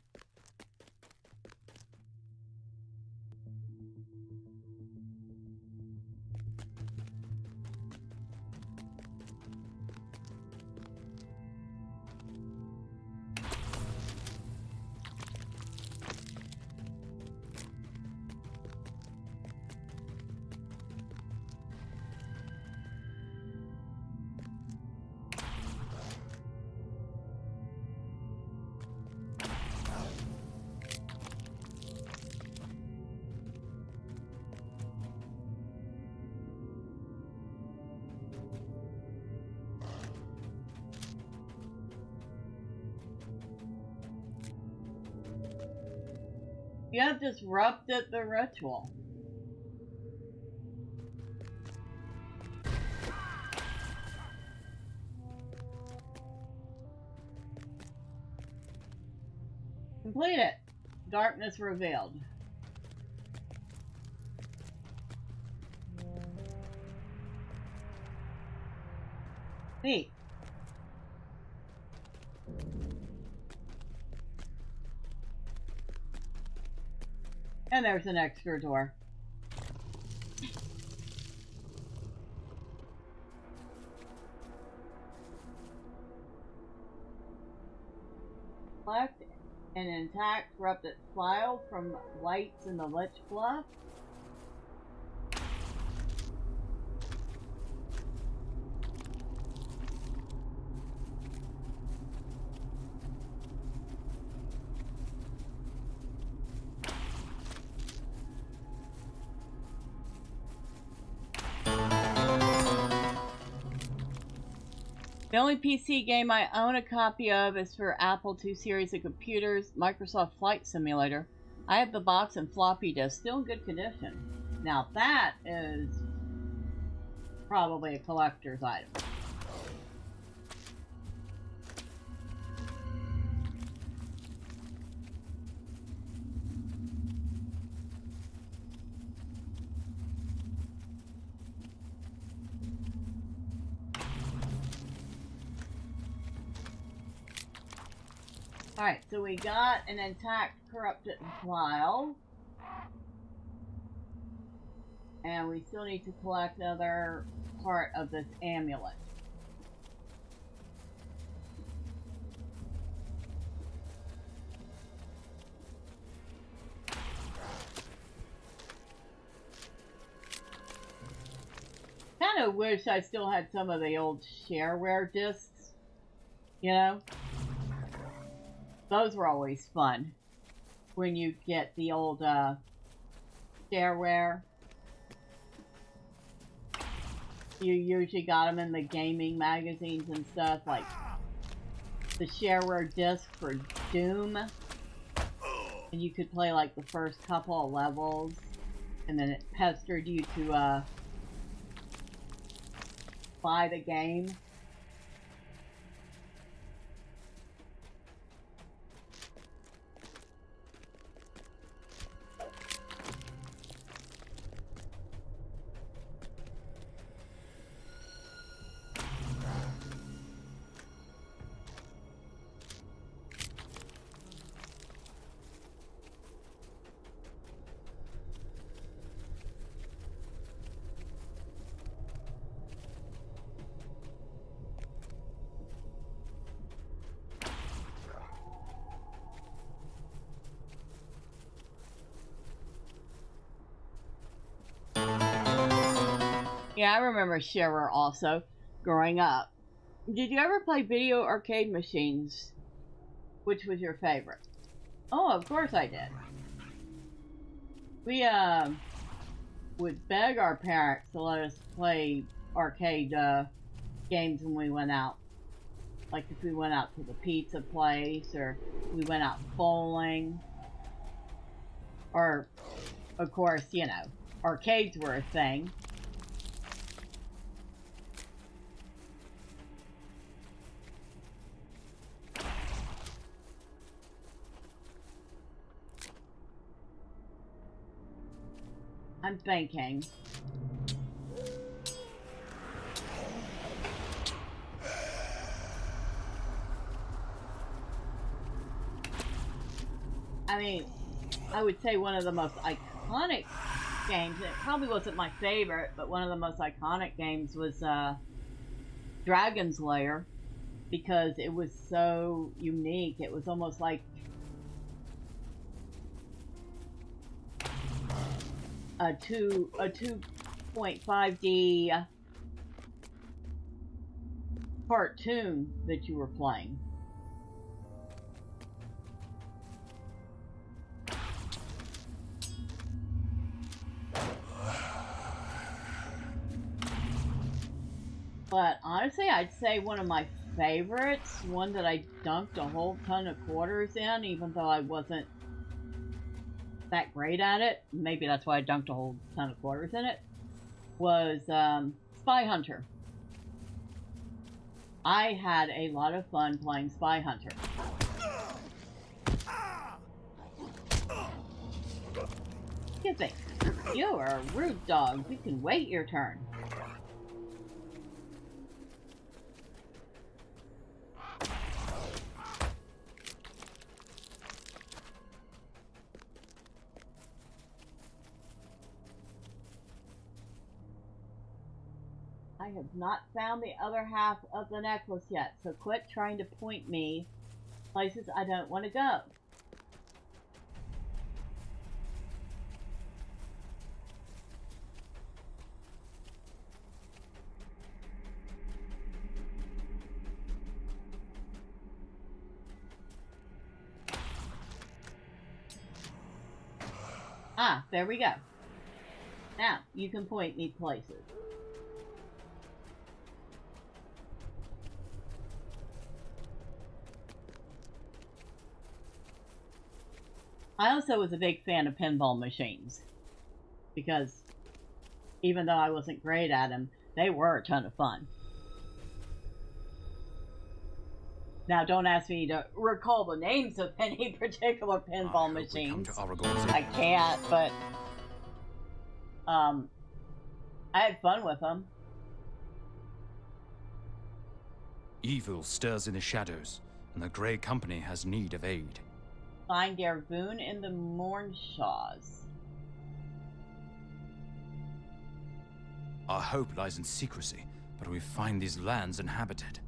You have disrupted the ritual. complete it. Darkness revealed. Neat. And there's an extra door. Collect an intact corrupted file from whites in the Lich Bluff. The only PC game I own a copy of is for Apple II series of computers, Microsoft Flight Simulator. I have the box and floppy disk, still in good condition. Now that is probably a collector's item. Alright, so we got an intact corrupted file. And we still need to collect another part of this amulet. Kind of wish I still had some of the old shareware discs, you know? Those were always fun when you get the old shareware. You usually got them in the gaming magazines and stuff, like the shareware disc for Doom. And you could play like the first couple of levels, and then it pestered you to buy the game. Yeah, I remember shareware also, growing up. Did you ever play video arcade machines? Which was your favorite? Oh, of course I did. We, would beg our parents to let us play arcade, games when we went out. Like if we went out to the pizza place, or we went out bowling. Or, of course, you know, arcades were a thing. I'm thinking. I mean, I would say one of the most iconic games, and it probably wasn't my favorite, but one of the most iconic games was Dragon's Lair, because it was so unique. It was almost like a 2.5D cartoon that you were playing. But honestly, I'd say one of my favorites, one that I dunked a whole ton of quarters in, even though I wasn't that great at it, maybe that's why I dunked a whole ton of quarters in it, was Spy Hunter. I had a lot of fun playing Spy Hunter. skipping. You are a rude dog. You can wait your turn. I have not found the other half of the necklace yet, so quit trying to point me places I don't want to go. Ah, there we go. Now, you can point me places. I also was a big fan of pinball machines, because even though I wasn't great at them, they were a ton of fun. Now, don't ask me to recall the names of any particular pinball machines. I can't, but I had fun with them. Evil stirs in the shadows, and the Grey Company has need of aid. Find Der Voon in the Mornshaws. Our hope lies in secrecy, but we find these lands inhabited.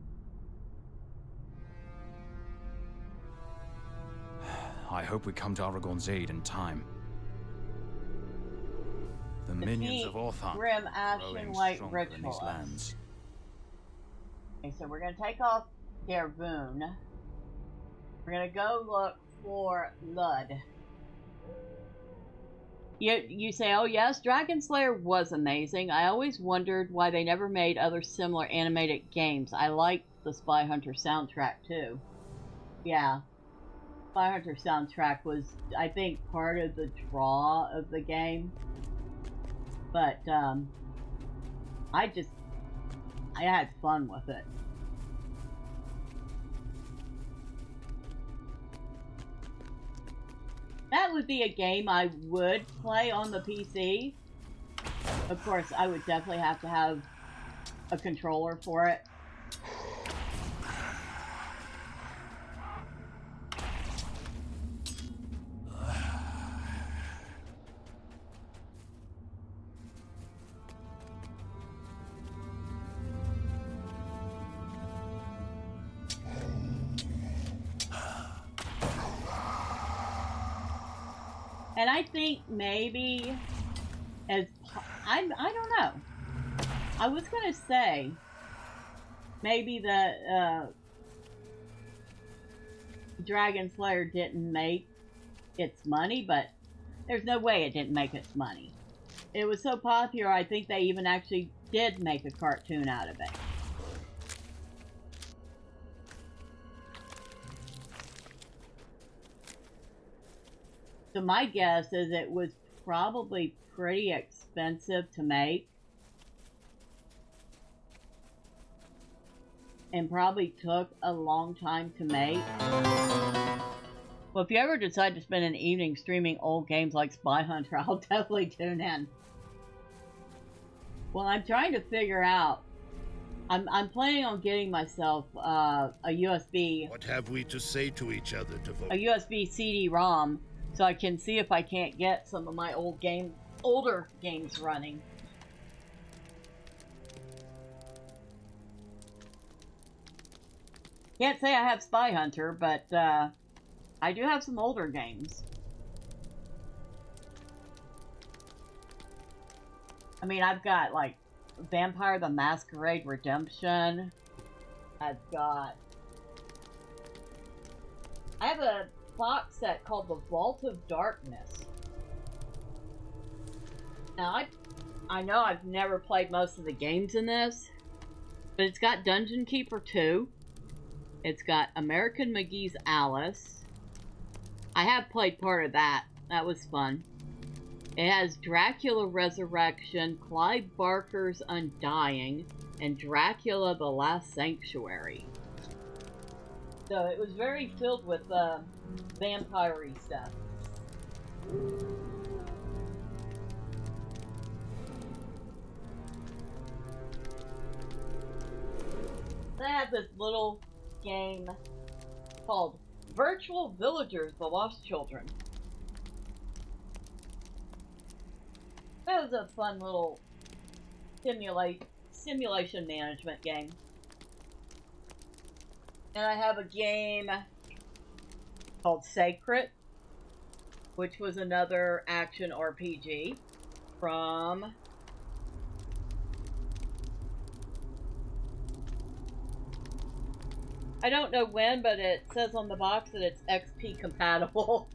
I hope we come to Aragorn's aid in time. The minions of Orthanc Grim are growing Ashen White stronger in these Ritualist. lands. Okay, so we're gonna take off Der Voon. We're gonna go look for Lud. You say, oh yes, Dragon Slayer was amazing. I always wondered why they never made other similar animated games. I liked the Spy Hunter soundtrack too. Yeah. Spy Hunter soundtrack was, I think, part of the draw of the game. But, I had fun with it. That would be a game I would play on the PC. Of course, I would definitely have to have a controller for it. And I think maybe I don't know. I was gonna say maybe the Dragon Slayer didn't make its money, but there's no way it didn't make its money. It was so popular, I think they even actually did make a cartoon out of it. So my guess is it was probably pretty expensive to make. And probably took a long time to make. Well, if you ever decide to spend an evening streaming old games like Spy Hunter, I'll definitely tune in. Well, I'm trying to figure out. I'm planning on getting myself a USB. What have we to say to each other, Devote? A USB CD-ROM, so I can see if I can't get some of my older games running. Can't say I have Spy Hunter, but I do have some older games. I mean, I've got like Vampire the Masquerade Redemption. I have a box set called The Vault of Darkness. Now, I know I've never played most of the games in this, but it's got Dungeon Keeper 2. It's got American McGee's Alice. I have played part of that. That was fun. It has Dracula Resurrection, Clive Barker's Undying, and Dracula the Last Sanctuary. So it was very filled with vampire-y stuff. have this little game called Virtual Villagers, The Lost Children. That was a fun little simulation management game. And I have a game called Sacred, which was another action RPG from I don't know when, but it says on the box that it's XP compatible.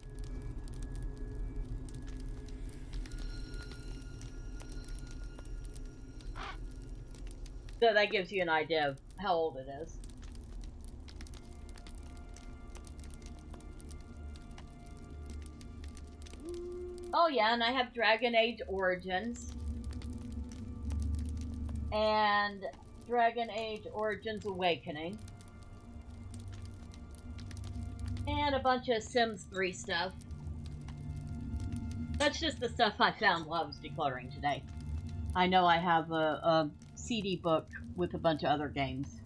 So that gives you an idea of how old it is. Oh yeah, and I have Dragon Age Origins. And Dragon Age Origins Awakening. And a bunch of Sims 3 stuff. That's just the stuff I found while I was decluttering today. I know I have a CD book with a bunch of other games.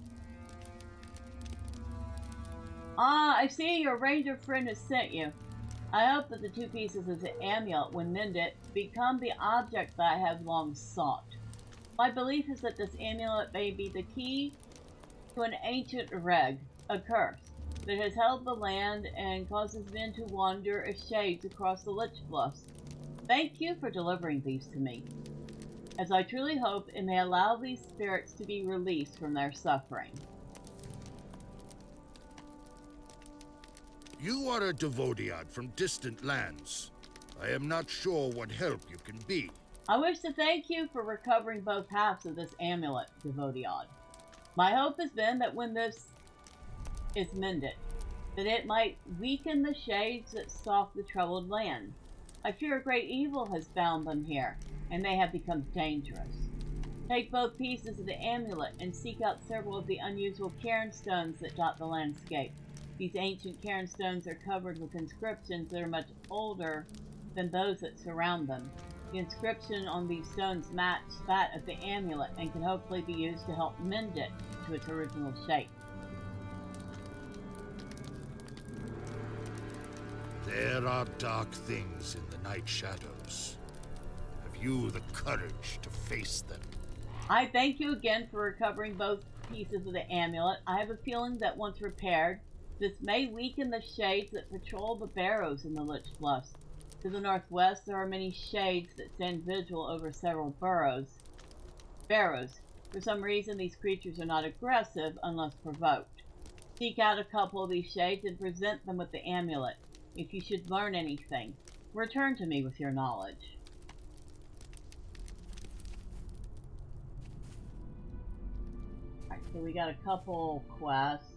Ah, I see your ranger friend has sent you. I hope that the 2 pieces of the amulet, when mended, become the object that I have long sought. My belief is that this amulet may be the key to an ancient reg, a curse, that has held the land and causes men to wander as shades across the Lich Bluffs. Thank you for delivering these to me, as I truly hope it may allow these spirits to be released from their suffering. You are a Devodiad from distant lands. I am not sure what help you can be. I wish to thank you for recovering both halves of this amulet, Devodiad. My hope has been that when this is mended, that it might weaken the shades that stalk the troubled land. I fear a great evil has bound them here, and they have become dangerous. Take both pieces of the amulet and seek out several of the unusual cairn stones that dot the landscape. These ancient cairn stones are covered with inscriptions that are much older than those that surround them. The inscription on these stones match that of the amulet and can hopefully be used to help mend it to its original shape. There are dark things in the night shadows. Have you the courage to face them? I thank you again for recovering both pieces of the amulet. I have a feeling that once repaired, this may weaken the shades that patrol the barrows in the Lich Bluffs. To the northwest, there are many shades that stand vigil over several barrows. For some reason, these creatures are not aggressive unless provoked. Seek out a couple of these shades and present them with the amulet. If you should learn anything, return to me with your knowledge. Alright, so we got a couple quests.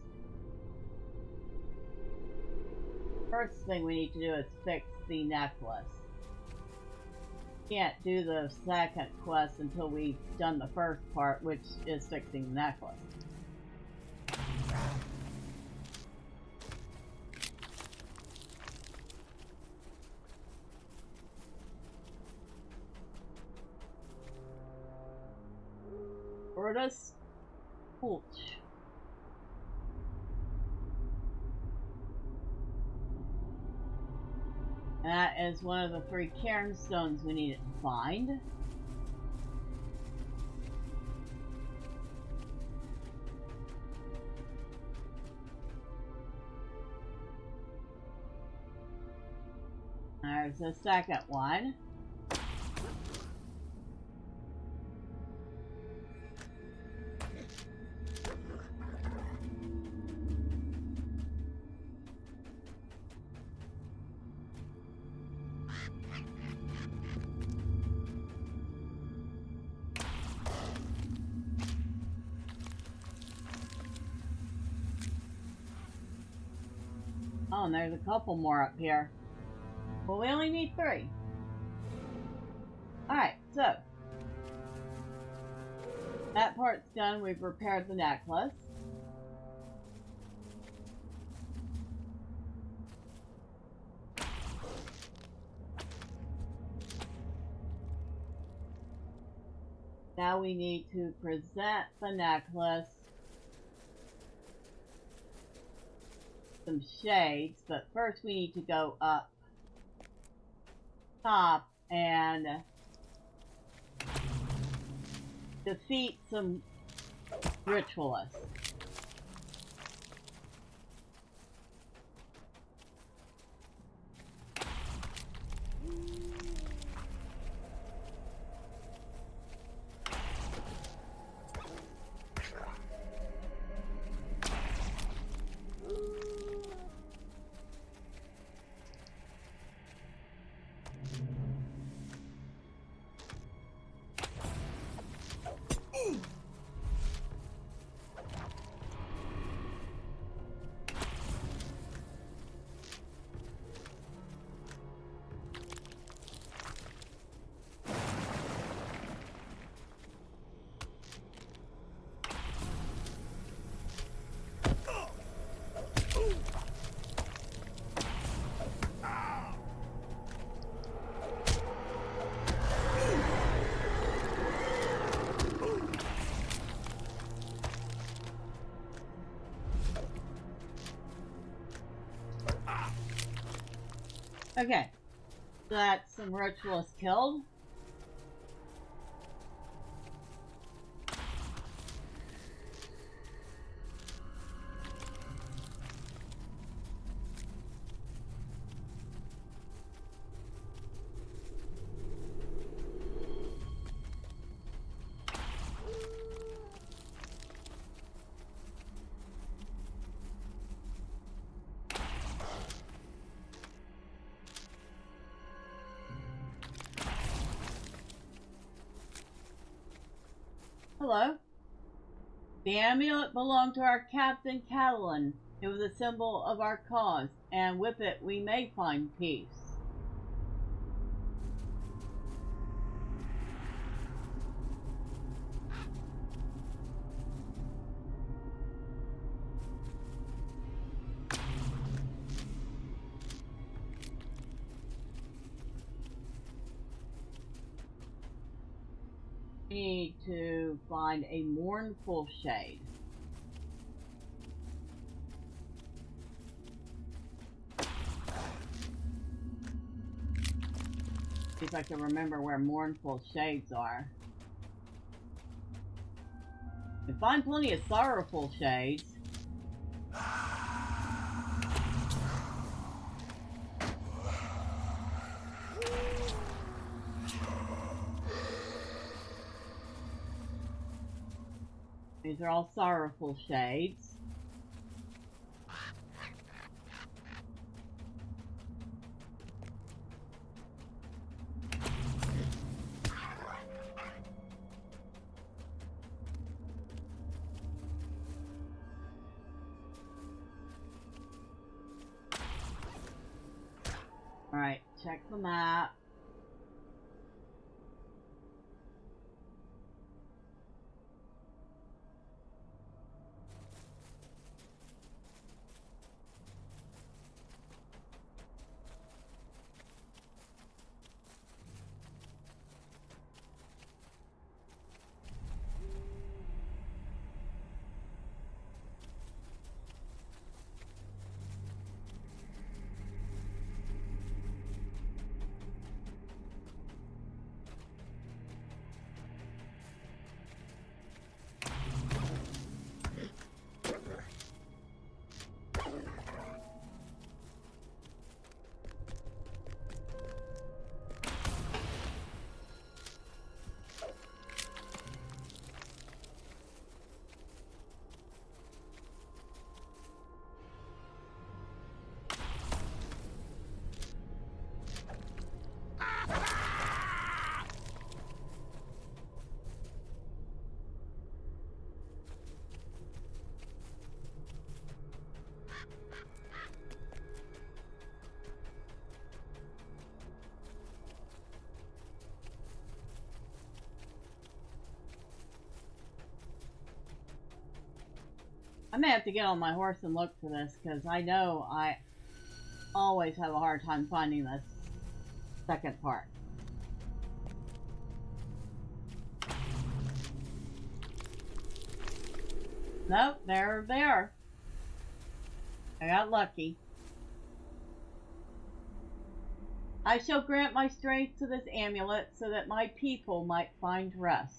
First thing we need to do is fix the necklace. Can't do the second quest until we've done the first part, which is fixing the necklace. Ortus Pulch. That is one of the 3 cairn stones we needed to find. There's the second one. Oh, and there's a couple more up here. Well, we only need 3. Alright, so. That part's done. We've repaired the necklace. Now we need to present the necklace some shades, but first we need to go up top and defeat some ritualists. Okay, that's some ritualists killed. Hello. The amulet belonged to our Captain Catalan. It was a symbol of our cause, and with it we may find peace. We need to find a mournful shade. See if I can remember where mournful shades are. I can find plenty of sorrowful shades. These are all sorrowful shades. Alright, check the map. I may have to get on my horse and look for this, because I know I always have a hard time finding this second part. Nope, there they are. I got lucky. I shall grant my strength to this amulet so that my people might find rest.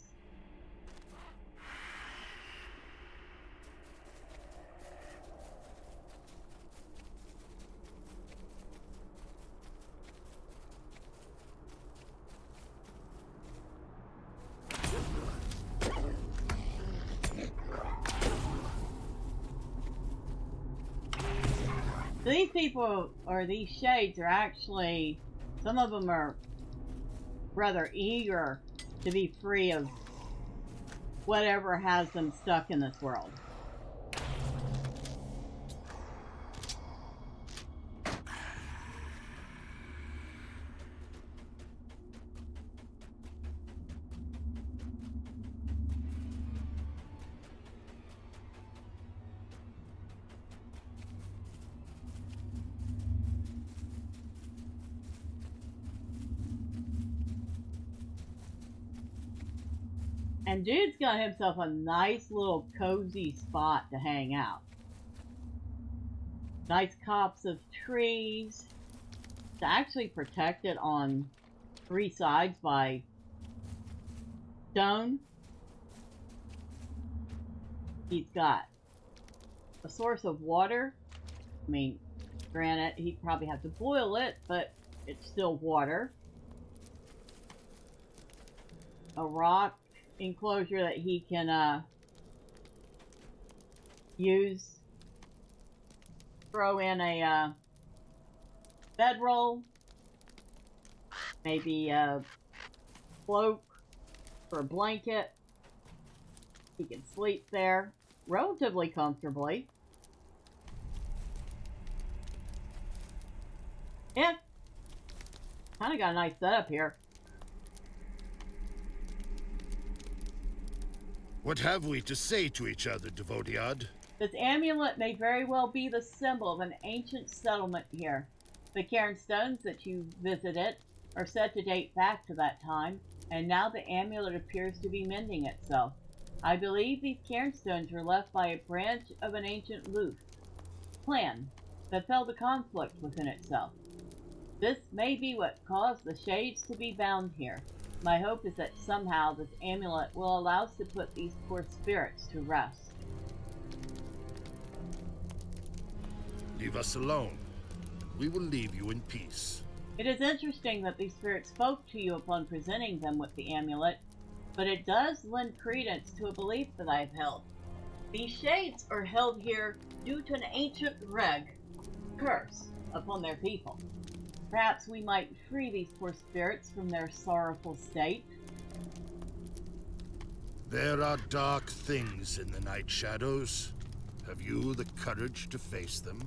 These people, or these shades, are actually, some of them are rather eager to be free of whatever has them stuck in this world. And dude's got himself a nice little cozy spot to hang out. Nice copse of trees. It's actually protected on 3 sides by stone. He's got a source of water. I mean, granted, he'd probably have to boil it, but it's still water. A rock enclosure that he can use. Throw in a bedroll, maybe a cloak or a blanket. He can sleep there relatively comfortably. Yeah, kind of got a nice setup here. What have we to say to each other, Devodiad? This amulet may very well be the symbol of an ancient settlement here. The cairn stones that you visited are said to date back to that time, and now the amulet appears to be mending itself. I believe these cairn stones were left by a branch of an ancient Luth clan that fell to conflict within itself. This may be what caused the shades to be bound here. My hope is that somehow this amulet will allow us to put these poor spirits to rest. Leave us alone. We will leave you in peace. It is interesting that these spirits spoke to you upon presenting them with the amulet, but it does lend credence to a belief that I have held. These shades are held here due to an ancient curse upon their people. Perhaps we might free these poor spirits from their sorrowful state. There are dark things in the night shadows. Have you the courage to face them?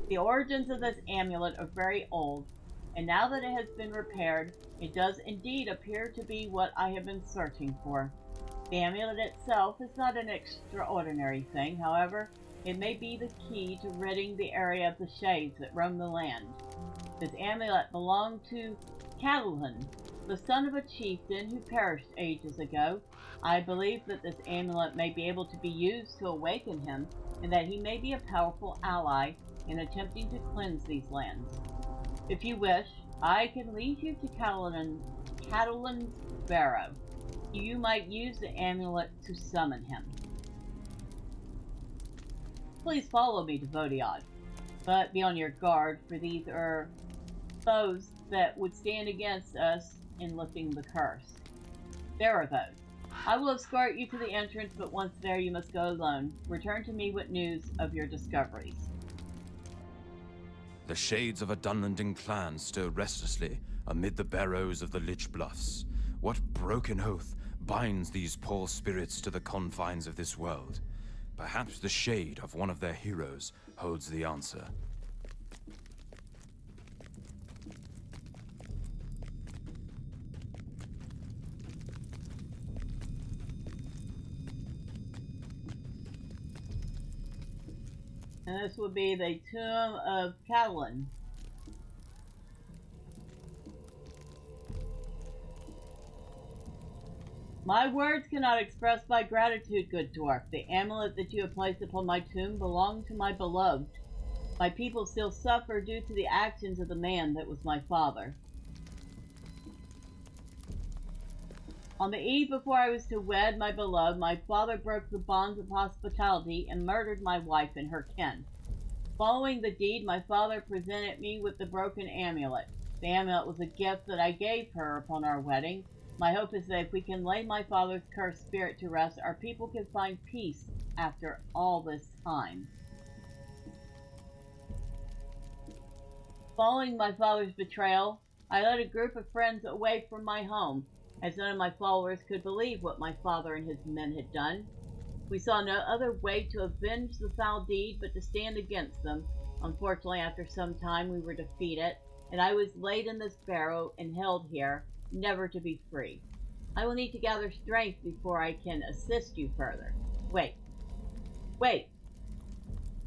The origins of this amulet are very old, and now that it has been repaired, it does indeed appear to be what I have been searching for. The amulet itself is not an extraordinary thing, however, it may be the key to ridding the area of the shades that roam the land. This amulet belonged to Catelyn, the son of a chieftain who perished ages ago. I believe that this amulet may be able to be used to awaken him, and that he may be a powerful ally in attempting to cleanse these lands. If you wish, I can lead you to Catelyn's barrow. You might use the amulet to summon him. Please follow me to Devodiad, but be on your guard, for these are foes that would stand against us in lifting the curse. There are those. I will escort you to the entrance, but once there you must go alone. Return to me with news of your discoveries. The shades of a Dunlender clan stir restlessly amid the barrows of the Lich Bluffs. What broken oath binds these poor spirits to the confines of this world? Perhaps the shade of one of their heroes holds the answer. And this would be the tomb of Catelyn. My words cannot express my gratitude, good dwarf. The amulet that you have placed upon my tomb belonged to my beloved. My people still suffer due to the actions of the man that was my father. On the eve before I was to wed my beloved, my father broke the bonds of hospitality and murdered my wife and her kin. Following the deed, my father presented me with the broken amulet. The amulet was a gift that I gave her upon our wedding. My hope is that if we can lay my father's cursed spirit to rest, our people can find peace after all this time. Following my father's betrayal, I led a group of friends away from my home, as none of my followers could believe what my father and his men had done. We saw no other way to avenge the foul deed but to stand against them. Unfortunately, after some time we were defeated, and I was laid in this barrow and held here, never to be free. I will need to gather strength before I can assist you further. Wait.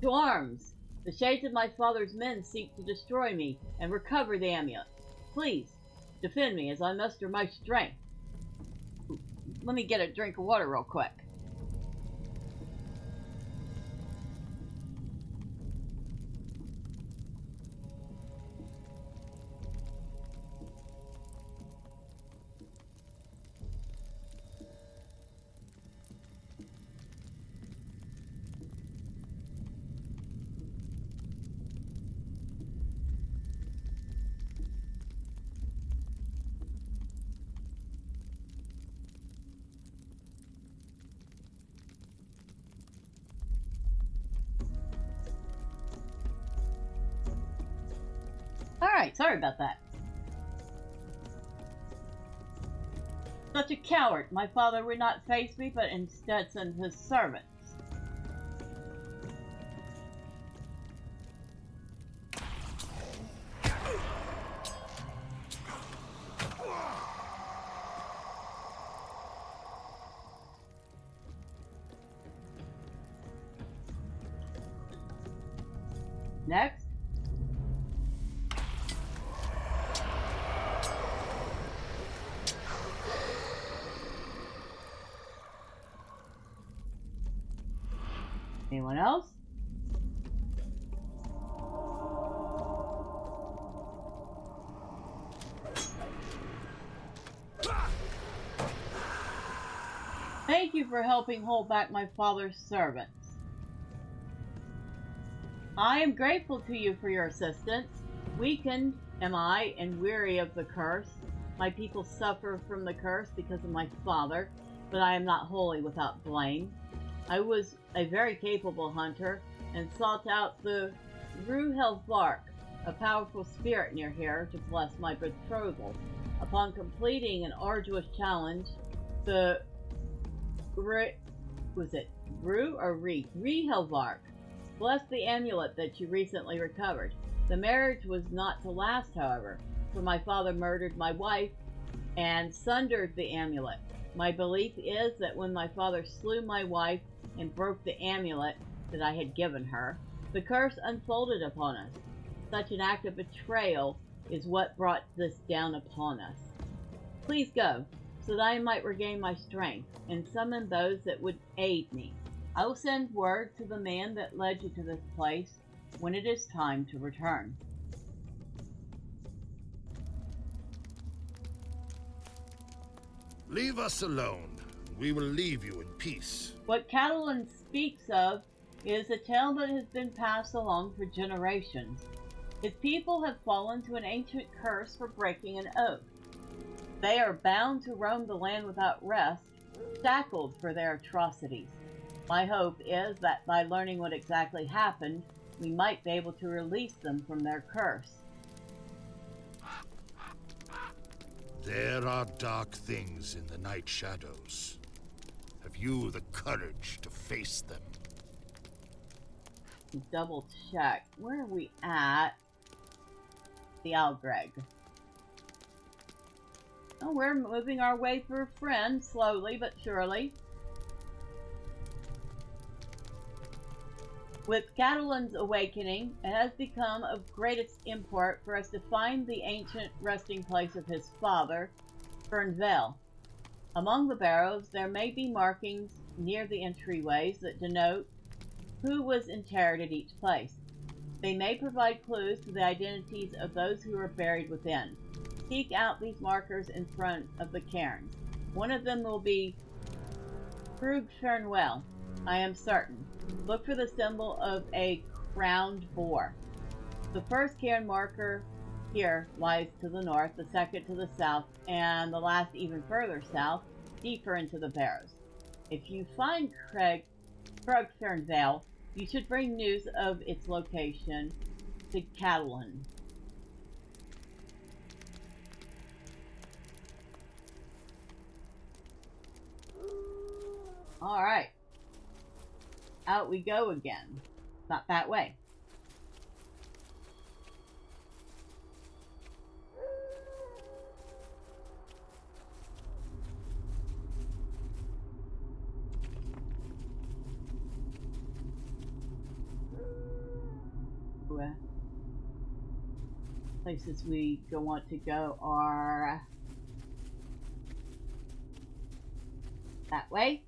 To arms! The shades of my father's men seek to destroy me and recover the amulet. Please, defend me as I muster my strength. Let me get a drink of water real quick. Alright, sorry about that. Such a coward. My father would not face me, but instead sent his servants. Next. Anyone else? Thank you for helping hold back my father's servants. I am grateful to you for your assistance. Weakened am I and weary of the curse. My people suffer from the curse because of my father, but I am not wholly without blame. I was a very capable hunter and sought out the Ruhelvark, a powerful spirit near here, to bless my betrothal. Upon completing an arduous challenge, the Ruhelvark blessed the amulet that you recently recovered. The marriage was not to last, however, for my father murdered my wife and sundered the amulet. My belief is that when my father slew my wife and broke the amulet that I had given her, the curse unfolded upon us. Such an act of betrayal is what brought this down upon us. Please go, so that I might regain my strength, and summon those that would aid me. I will send word to the man that led you to this place when it is time to return. Leave us alone. We will leave you in peace. What Catalan speaks of is a tale that has been passed along for generations. His people have fallen to an ancient curse for breaking an oath. They are bound to roam the land without rest, shackled for their atrocities. My hope is that by learning what exactly happened, we might be able to release them from their curse. There are dark things in the night shadows. Have you the courage to face them? Double check. Where are we at? The Algreg. Oh, we're moving our way through Friend, slowly but surely. With Catalan's awakening, it has become of greatest import for us to find the ancient resting place of his father, Fernvale. Among the barrows, there may be markings near the entryways that denote who was interred at each place. They may provide clues to the identities of those who are buried within. Seek out these markers in front of the cairns. One of them will be Krugfern Well, I am certain. Look for the symbol of a crowned boar. The first cairn marker here lies to the north, the second to the south, and the last even further south, deeper into the barrows. If you find Krugfern Vale, you should bring news of its location to Catalan. Alright. Out we go again. Not that way. Places we want to go are that way.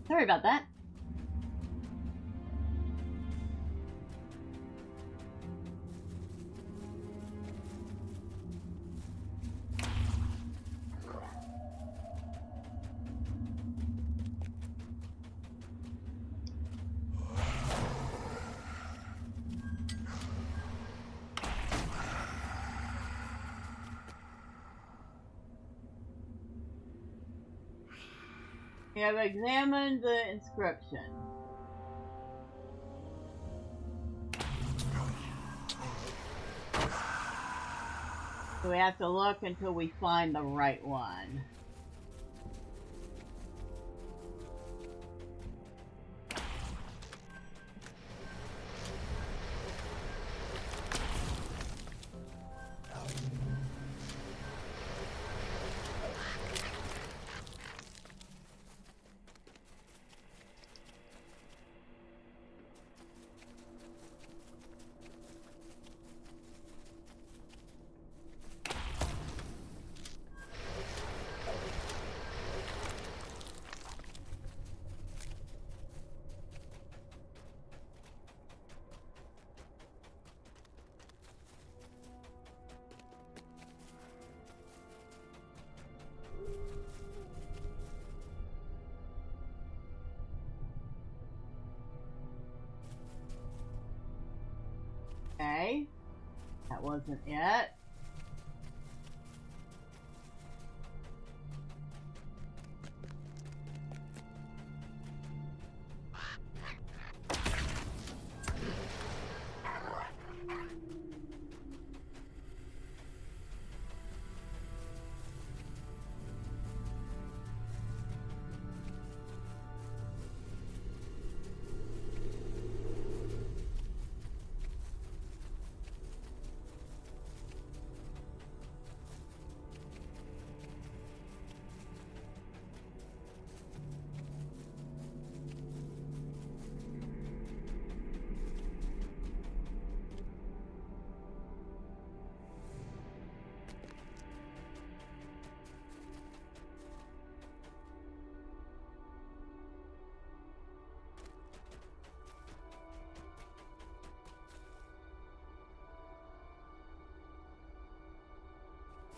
Sorry about that. We have examined the inscription. So we have to look until we find the right one. Okay, that wasn't it.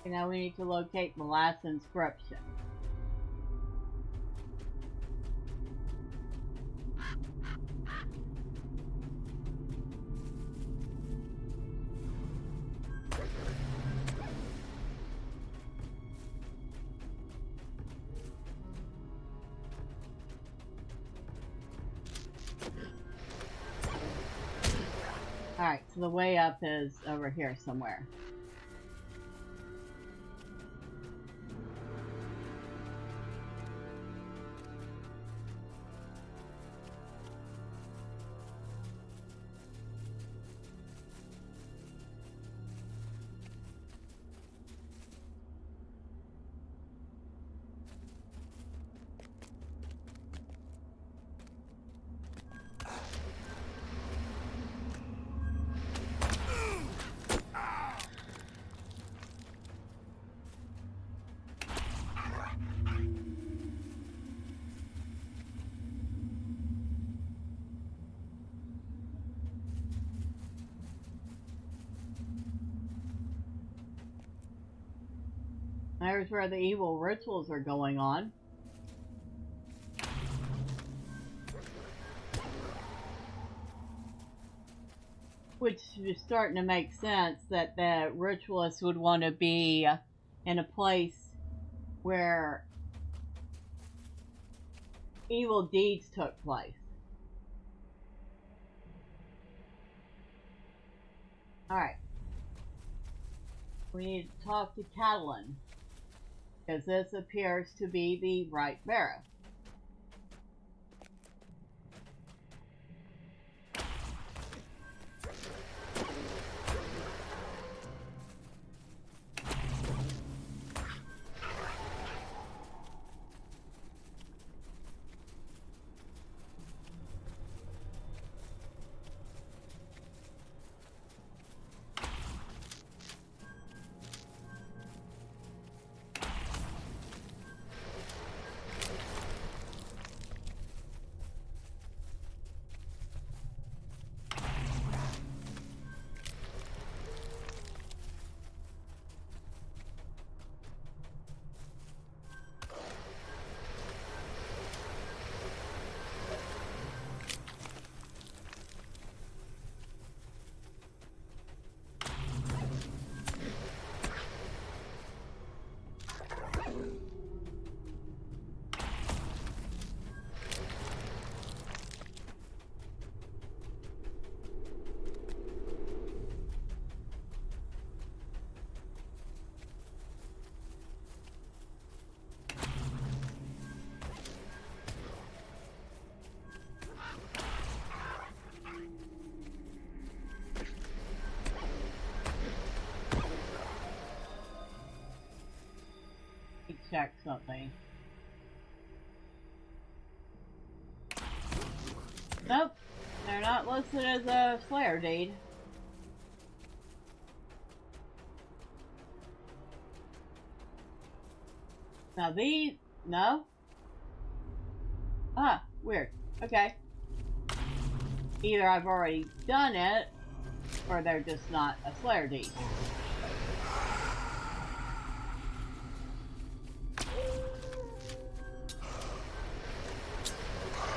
Okay, now we need to locate the last inscription. Alright, so the way up is over here somewhere. There's where the evil rituals are going on. Which is starting to make sense that the ritualists would want to be in a place where evil deeds took place. Alright. We need to talk to Catalan, because this appears to be the right Barrow. Check something. Nope, they're not listed as a Slayer deed. Now these, no? Ah, weird. Okay. Either I've already done it, or they're just not a Slayer deed.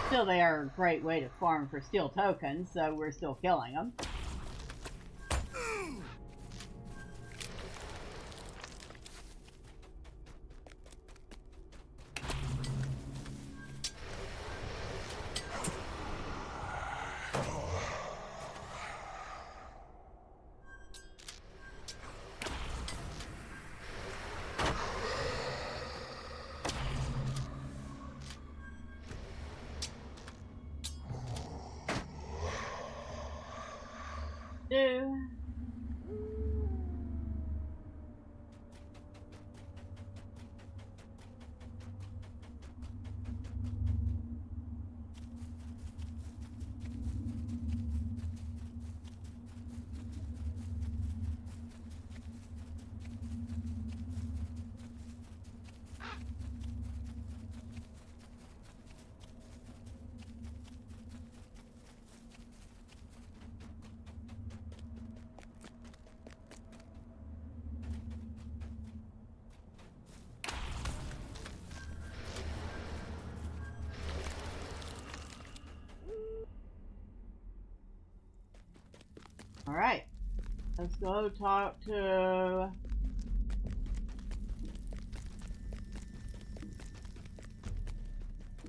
Still, they are a great way to farm for steel tokens, so we're still killing them. Alright, let's go talk to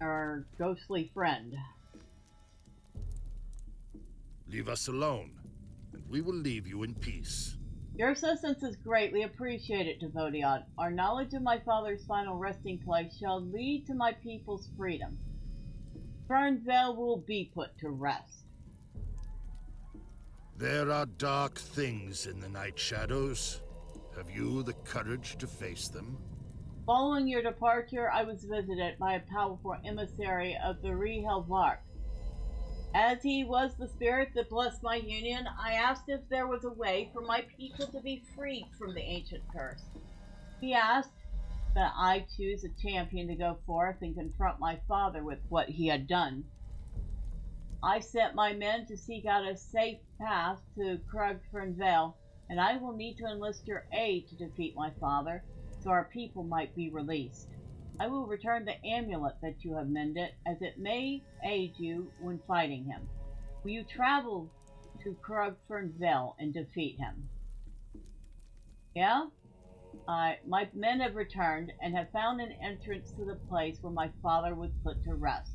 our ghostly friend. Leave us alone, and we will leave you in peace. Your assistance is greatly appreciated, Devodion. Our knowledge of my father's final resting place shall lead to my people's freedom. Fernvale will be put to rest. There are dark things in the night shadows. Have you the courage to face them? Following your departure, I was visited by a powerful emissary of the Rehelvark. As he was the spirit that blessed my union, I asked if there was a way for my people to be freed from the ancient curse. He asked that I choose a champion to go forth and confront my father with what he had done. I sent my men to seek out a safe path to Fernvale, and I will need to enlist your aid to defeat my father. so our people might be released. I will return the amulet that you have mended, as it may aid you when fighting him. Will you travel to Thormurn Vale and defeat him? Yeah? My men have returned and have found an entrance to the place where my father was put to rest.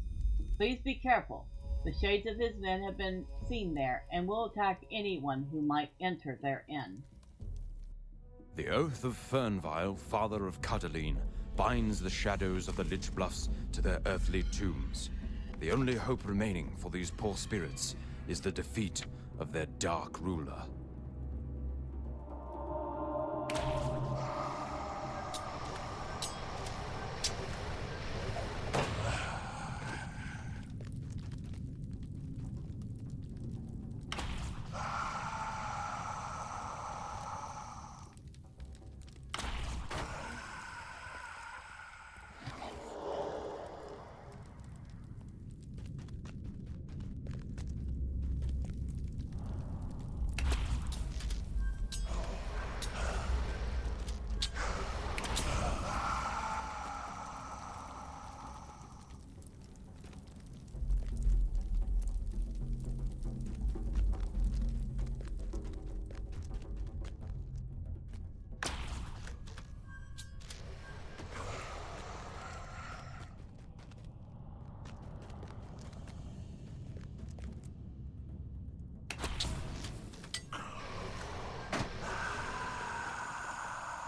Please be careful. The shades of his men have been seen there, and will attack anyone who might enter therein. The oath of Fernvile, father of Cudaline, binds the shadows of the Lich Bluffs to their earthly tombs. The only hope remaining for these poor spirits is the defeat of their dark ruler.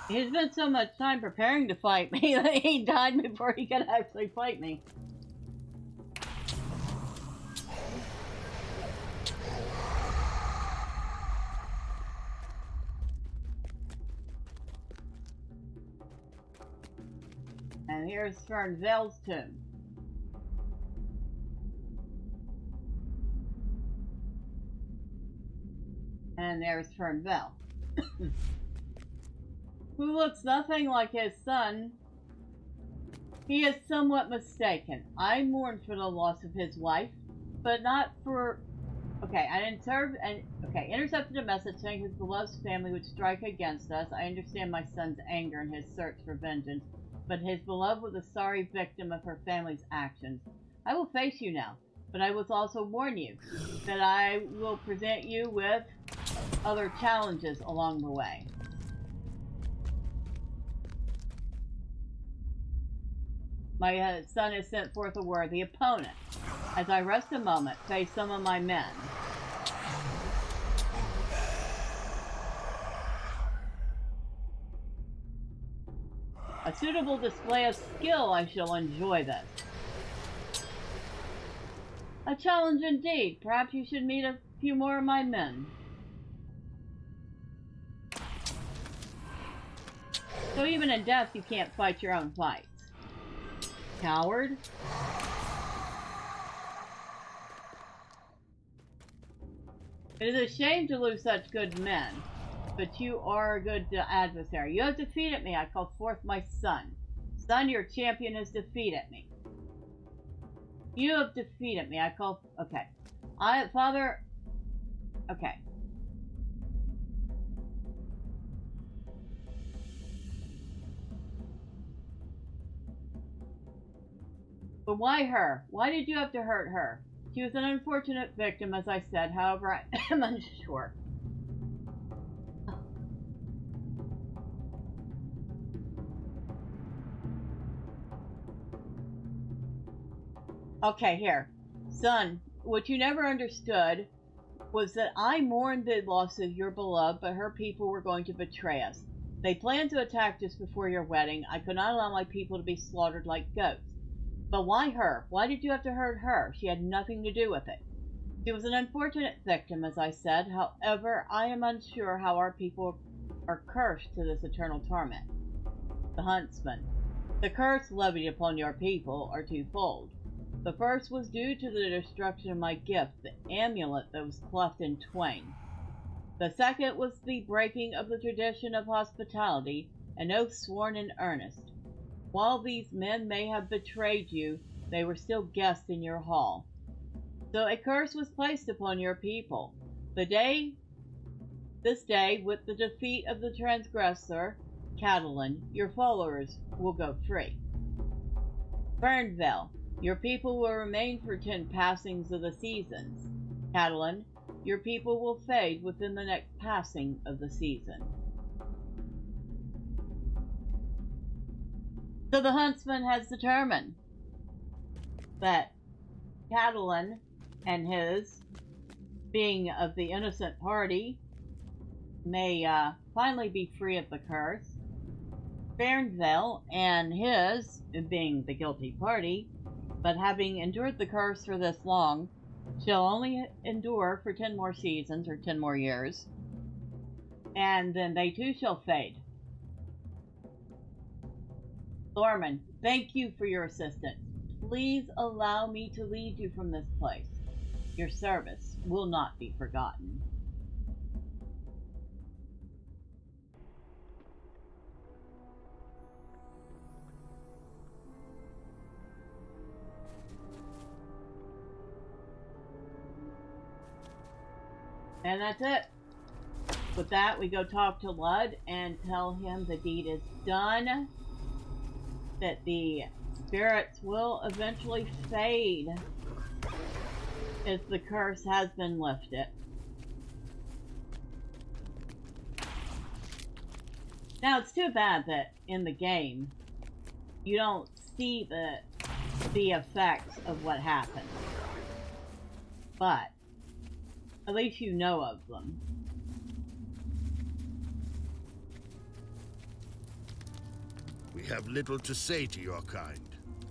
He spent so much time preparing to fight me that he died before he could actually fight me. And here's Fernvale's tomb. And there's Fernvale. Who looks nothing like his son. He is somewhat mistaken. I mourn for the loss of his wife, but not for... Okay, intercepted a message saying his beloved family would strike against us. I understand my son's anger and his search for vengeance, but his beloved was a sorry victim of her family's actions. I will face you now, but I will also warn you that I will present you with other challenges along the way. My son has sent forth a worthy opponent. As I rest a moment, face some of my men. A suitable display of skill, I shall enjoy this. A challenge indeed. Perhaps you should meet a few more of my men. So even in death, you can't fight your own fights. Coward. It is a shame to lose such good men, but you are a good adversary. You have defeated me. I call forth my son. Son, your champion has defeated me. You have defeated me. I call... Okay. Father... Okay. But why her? Why did you have to hurt her? She was an unfortunate victim, as I said. However, I am unsure. Okay, here. Son, what you never understood was that I mourned the loss of your beloved, but her people were going to betray us. They planned to attack just before your wedding. I could not allow my people to be slaughtered like goats. But why her? Why did you have to hurt her? She had nothing to do with it. She was an unfortunate victim, as I said. However, I am unsure how our people are cursed to this eternal torment. The Huntsman. The curse levied upon your people are twofold. The first was due to the destruction of my gift, the amulet that was cleft in twain. The second was the breaking of the tradition of hospitality, an oath sworn in earnest. While these men may have betrayed you, they were still guests in your hall. So a curse was placed upon your people. This day, with the defeat of the transgressor, Catalan, your followers will go free. Fernvale, your people will remain for 10 passings of the seasons. Catalan, your people will fade within the next passing of the season. So the huntsman has determined that Catalan and his, being of the innocent party, may finally be free of the curse. Fernvale and his, being the guilty party, but having endured the curse for this long, shall only endure for 10 more seasons or 10 more years, and then they too shall fade. Thormurn, thank you for your assistance. Please allow me to lead you from this place. Your service will not be forgotten. And that's it. With that, we go talk to Lud and tell him the deed is done, that the spirits will eventually fade as the curse has been lifted. Now, it's too bad that in the game you don't see the effects of what happened, but at least you know of them. We have little to say to your kind.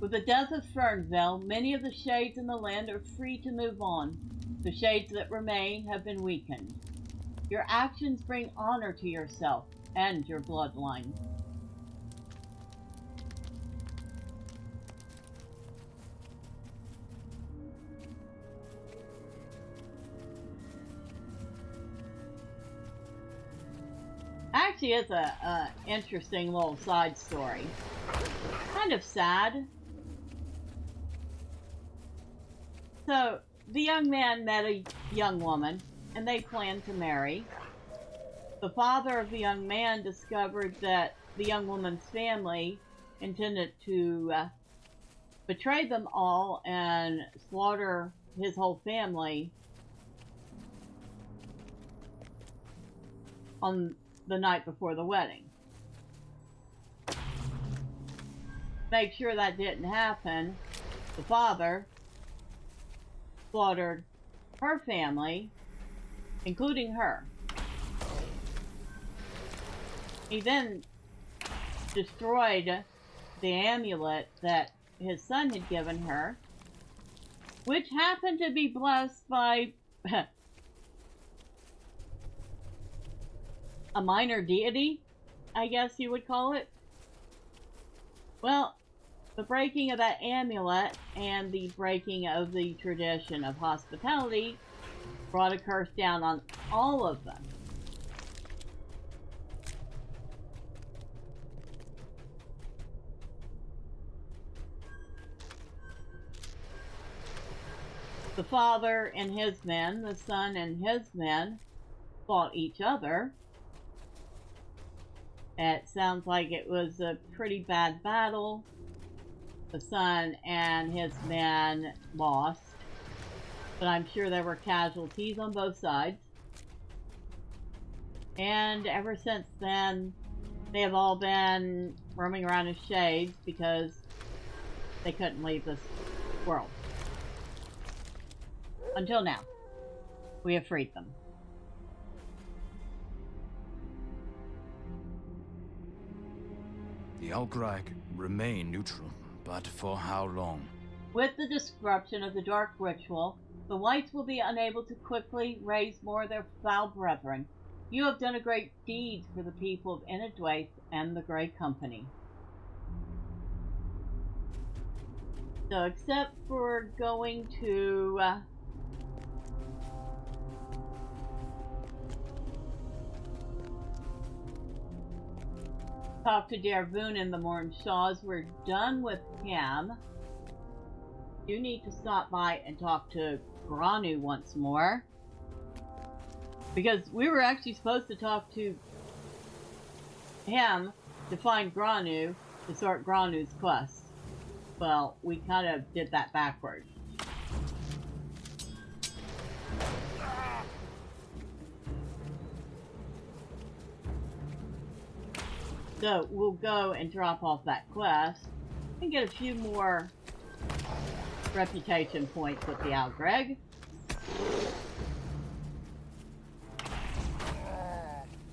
With the death of Fernvale, many of the shades in the land are free to move on. The shades that remain have been weakened. Your actions bring honor to yourself and your bloodline. Actually, it's a interesting little side story. Kind of sad. So, the young man met a young woman, and they planned to marry. The father of the young man discovered that the young woman's family intended to betray them all and slaughter his whole family on the night before the wedding. Make sure that didn't happen, the father slaughtered her family, including her. He then destroyed the amulet that his son had given her, which happened to be blessed by a minor deity, I guess you would call it. Well, the breaking of that amulet and the breaking of the tradition of hospitality brought a curse down on all of them. The father and his men, the son and his men, fought each other. It sounds like it was a pretty bad battle. The son and his men lost, but I'm sure there were casualties on both sides. And ever since then, they have all been roaming around as shades because they couldn't leave this world. Until now. We have freed them. The Algrag remain neutral, but for how long? With the disruption of the Dark Ritual, the Whites will be unable to quickly raise more of their foul brethren. You have done a great deed for the people of Enedwaith and the Grey Company. So, except for going to talk to Dervoon and the Morn Shaws, we're done with him. You need to stop by and talk to Gronu once more, because we were actually supposed to talk to him to find Gronu to sort Gronu's quest. Well, we kind of did that backwards. So we'll go and drop off that quest and get a few more reputation points with the Algreg.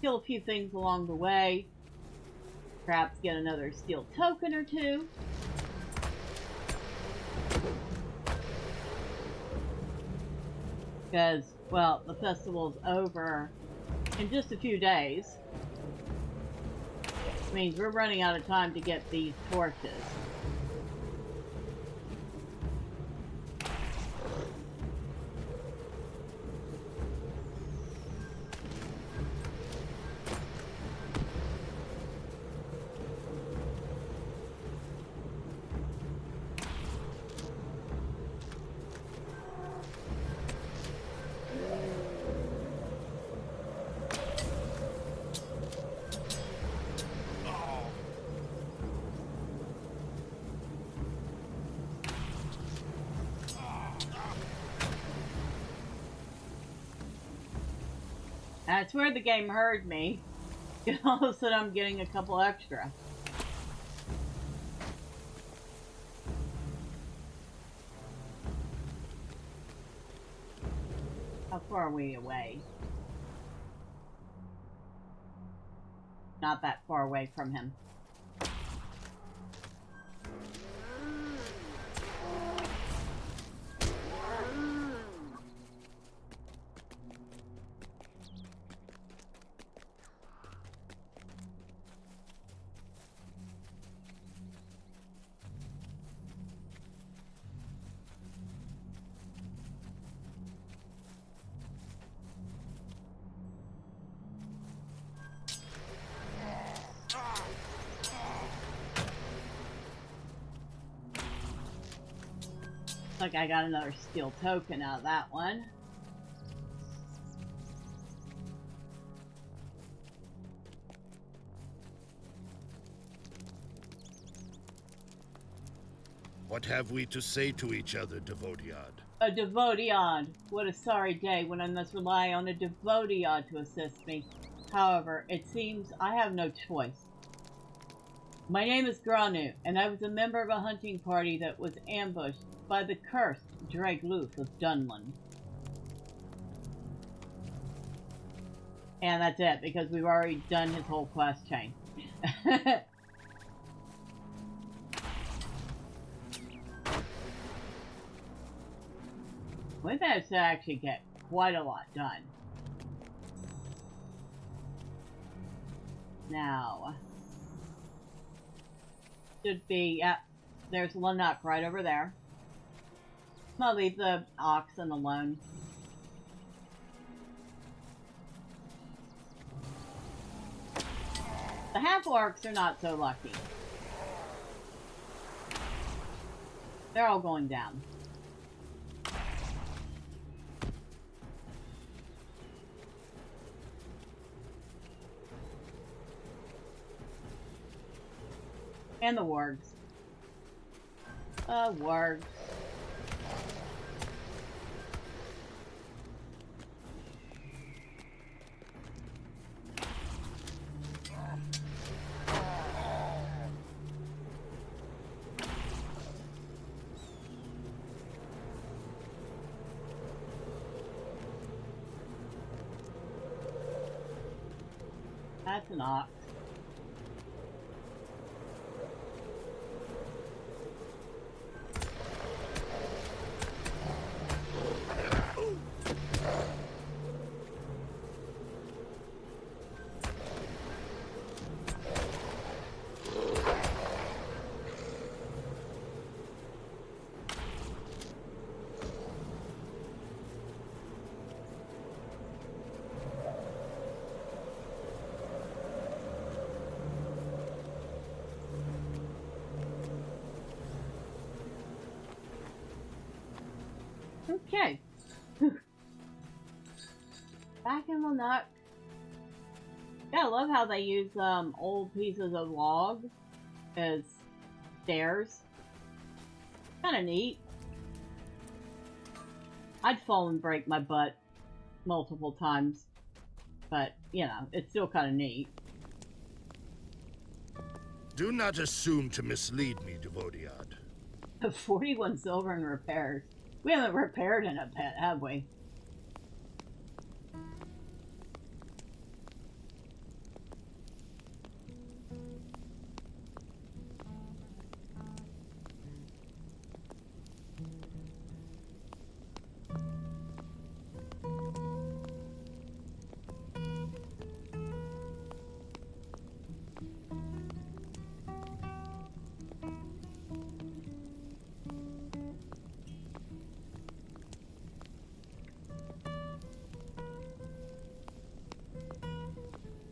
Kill a few things along the way. Perhaps get another steel token or two. Because, well, the festival's over in just a few days. Means we're running out of time to get these torches. That's where the game heard me. All of a sudden I'm getting a couple extra. How far are we away? Not that far away from him. Like I got another steel token out of that one. What have we to say to each other, Devodiad? A Devodiad. What a sorry day when I must rely on a Devodiad to assist me. However, it seems I have no choice. My name is Gronu, and I was a member of a hunting party that was ambushed by the cursed Llanuch of Dunlender. And that's it, because we've already done his whole quest chain. We managed to actually get quite a lot done. Now, should be, yeah, there's Llanuch right over there. I'll leave the oxen alone. The half-orcs are not so lucky. They're all going down. And the wargs. Wargs. That's an ox. Okay. Back in Llanuch. Yeah, I love how they use old pieces of log as stairs. Kind of neat. I'd fall and break my butt multiple times, but you know, it's still kind of neat. Do not assume to mislead me, Devodiad. 41 silver in repairs. We haven't repaired in a bit, have we?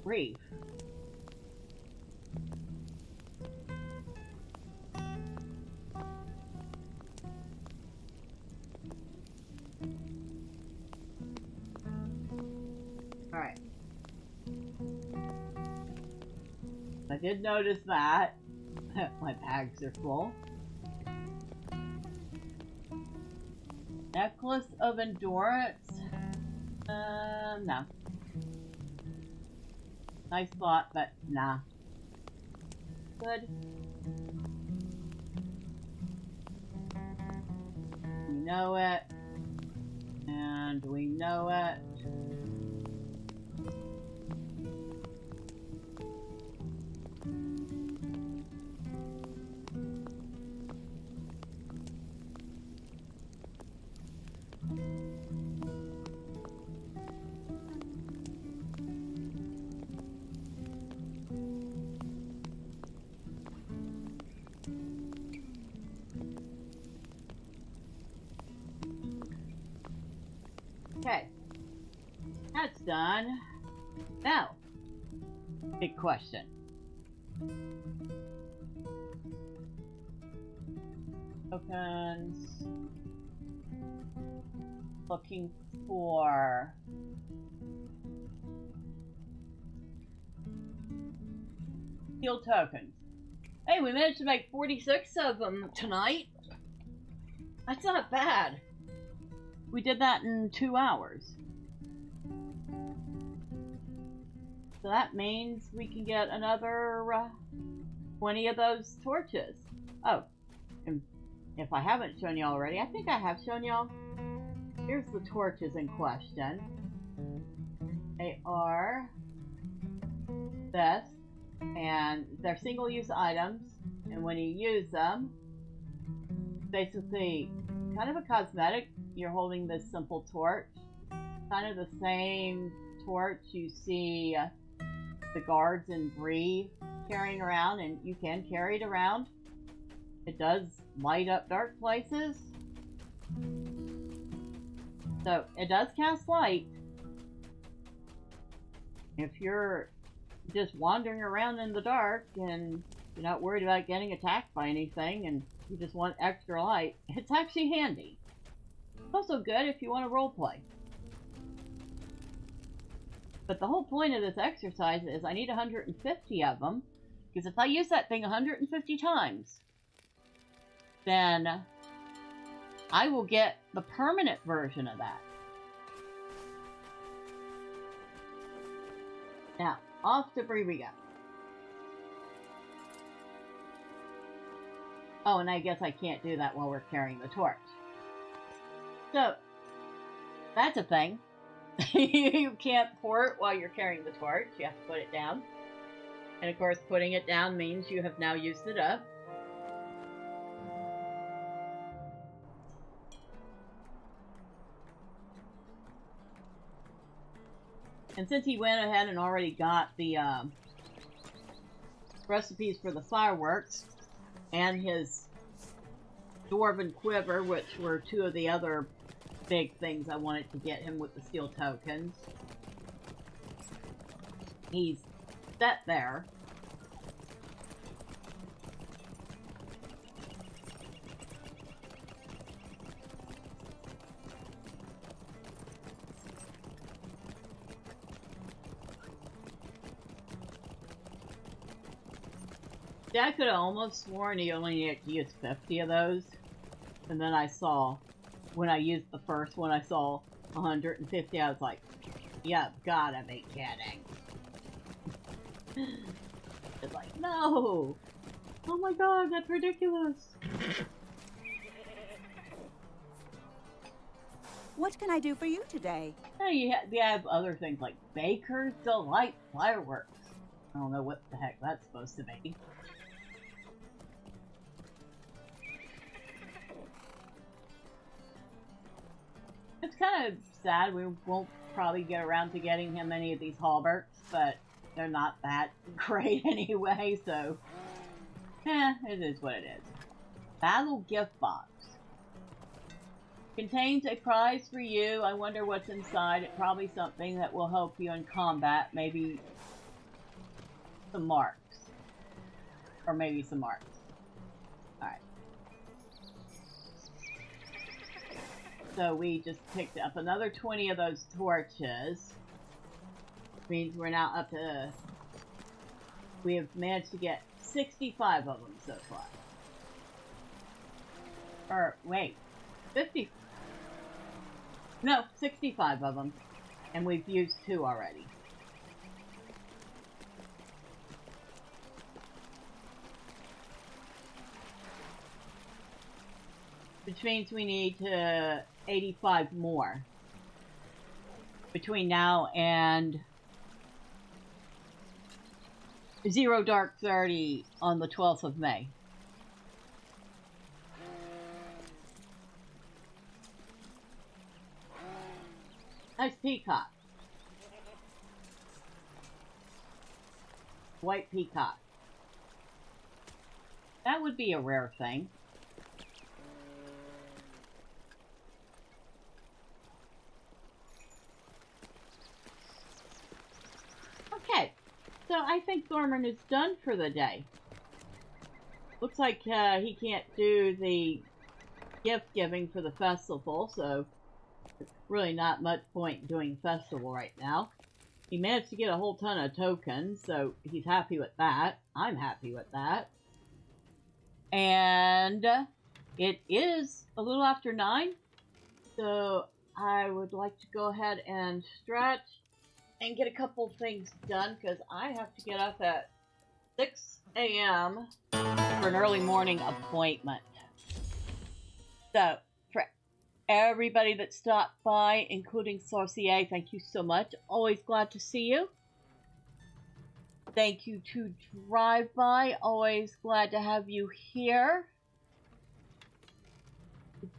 Reef. Alright. I did notice that. My bags are full. Necklace of Endurance. No. Nice thought, but nah. Good. We know it. And we know it. Okay, that's done. Now, big question. Tokens. Looking for steel tokens. Hey, we managed to make 46 of them tonight. That's not bad. We did that in 2 hours. So that means we can get another 20 of those torches. Oh, and if I haven't shown y'all already, I think I have shown y'all. Here's the torches in question. They are this, and they're single-use items, and when you use them, basically kind of a cosmetic. You're holding this simple torch, kind of the same torch you see the guards in Bree carrying around, and you can carry it around. It does light up dark places, so it does cast light. If you're just wandering around in the dark and you're not worried about getting attacked by anything and you just want extra light, it's actually handy. It's also good if you want to roleplay. But the whole point of this exercise is I need 150 of them, because if I use that thing 150 times, then I will get the permanent version of that. Now, off to Bree we go. Oh, and I guess I can't do that while we're carrying the torch. So, that's a thing. You can't pour it while you're carrying the torch. You have to put it down. And of course, putting it down means you have now used it up. And since he went ahead and already got the recipes for the fireworks and his dwarven quiver, which were two of the other big things I wanted to get him with the steel tokens, he's set there. Yeah, I could have almost sworn you only needed to use 50 of those. And then I saw, when I used the first one, I saw 150. I was like, yeah, gotta be kidding. It's like, no! Oh my god, that's ridiculous! What can I do for you today? Yeah, you have other things like Baker's Delight Fireworks. I don't know what the heck that's supposed to be. It's kind of sad we won't probably get around to getting him any of these halberts, but they're not that great anyway, so... it is what it is. Battle Gift Box. Contains a prize for you. I wonder what's inside. It's probably something that will help you in combat. Maybe some marks. Or maybe some marks. Alright. So we just picked up another 20 of those torches. Means we're now up to... We have managed to get 65 of them so far. Or, wait. 50... No, 65 of them. And we've used 2 already. Which means we need 85 more. Between now and 0 Dark 30 on the 12th of May. Nice peacock. White peacock. That would be a rare thing. Okay, so I think Thormurn is done for the day. Looks like he can't do the gift giving for the festival, so really not much point doing festival right now. He managed to get a whole ton of tokens, so he's happy with that. I'm happy with that. And it is a little after 9, so I would like to go ahead and stretch and get a couple things done, because I have to get up at 6 a.m. for an early morning appointment. So, for everybody that stopped by, including Sorcier, thank you so much. Always glad to see you. Thank you to Drive By. Always glad to have you here.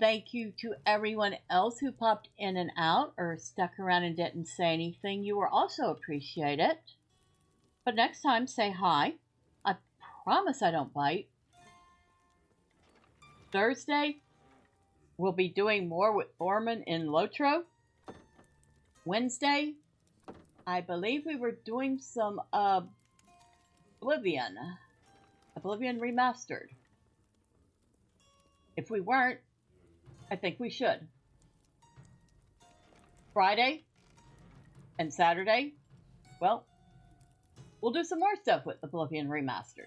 Thank you to everyone else who popped in and out or stuck around and didn't say anything. You were also appreciated. But next time, say hi. I promise I don't bite. Thursday, we'll be doing more with Thormurn in LOTRO. Wednesday, I believe we were doing some Oblivion Remastered. If we weren't, I think we should. Friday and Saturday, well, we'll do some more stuff with Oblivion Remastered.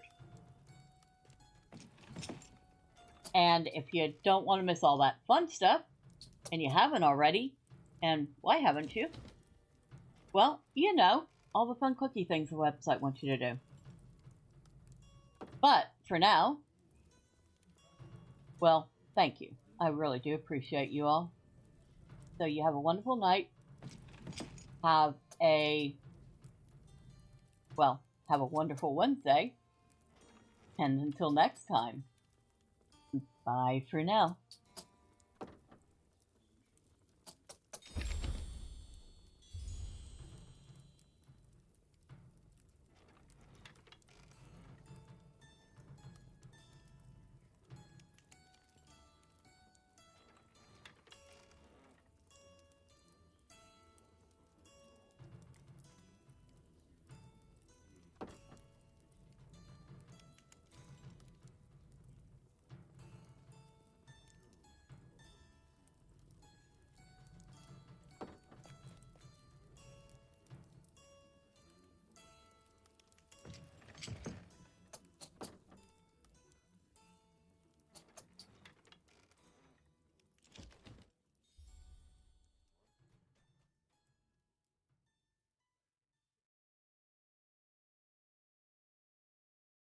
And if you don't want to miss all that fun stuff, and you haven't already, and why haven't you? Well, you know, all the fun clicky things the website wants you to do. But, for now, well, thank you. I really do appreciate you all. So you have a wonderful night. Have a wonderful Wednesday. And until next time, bye for now.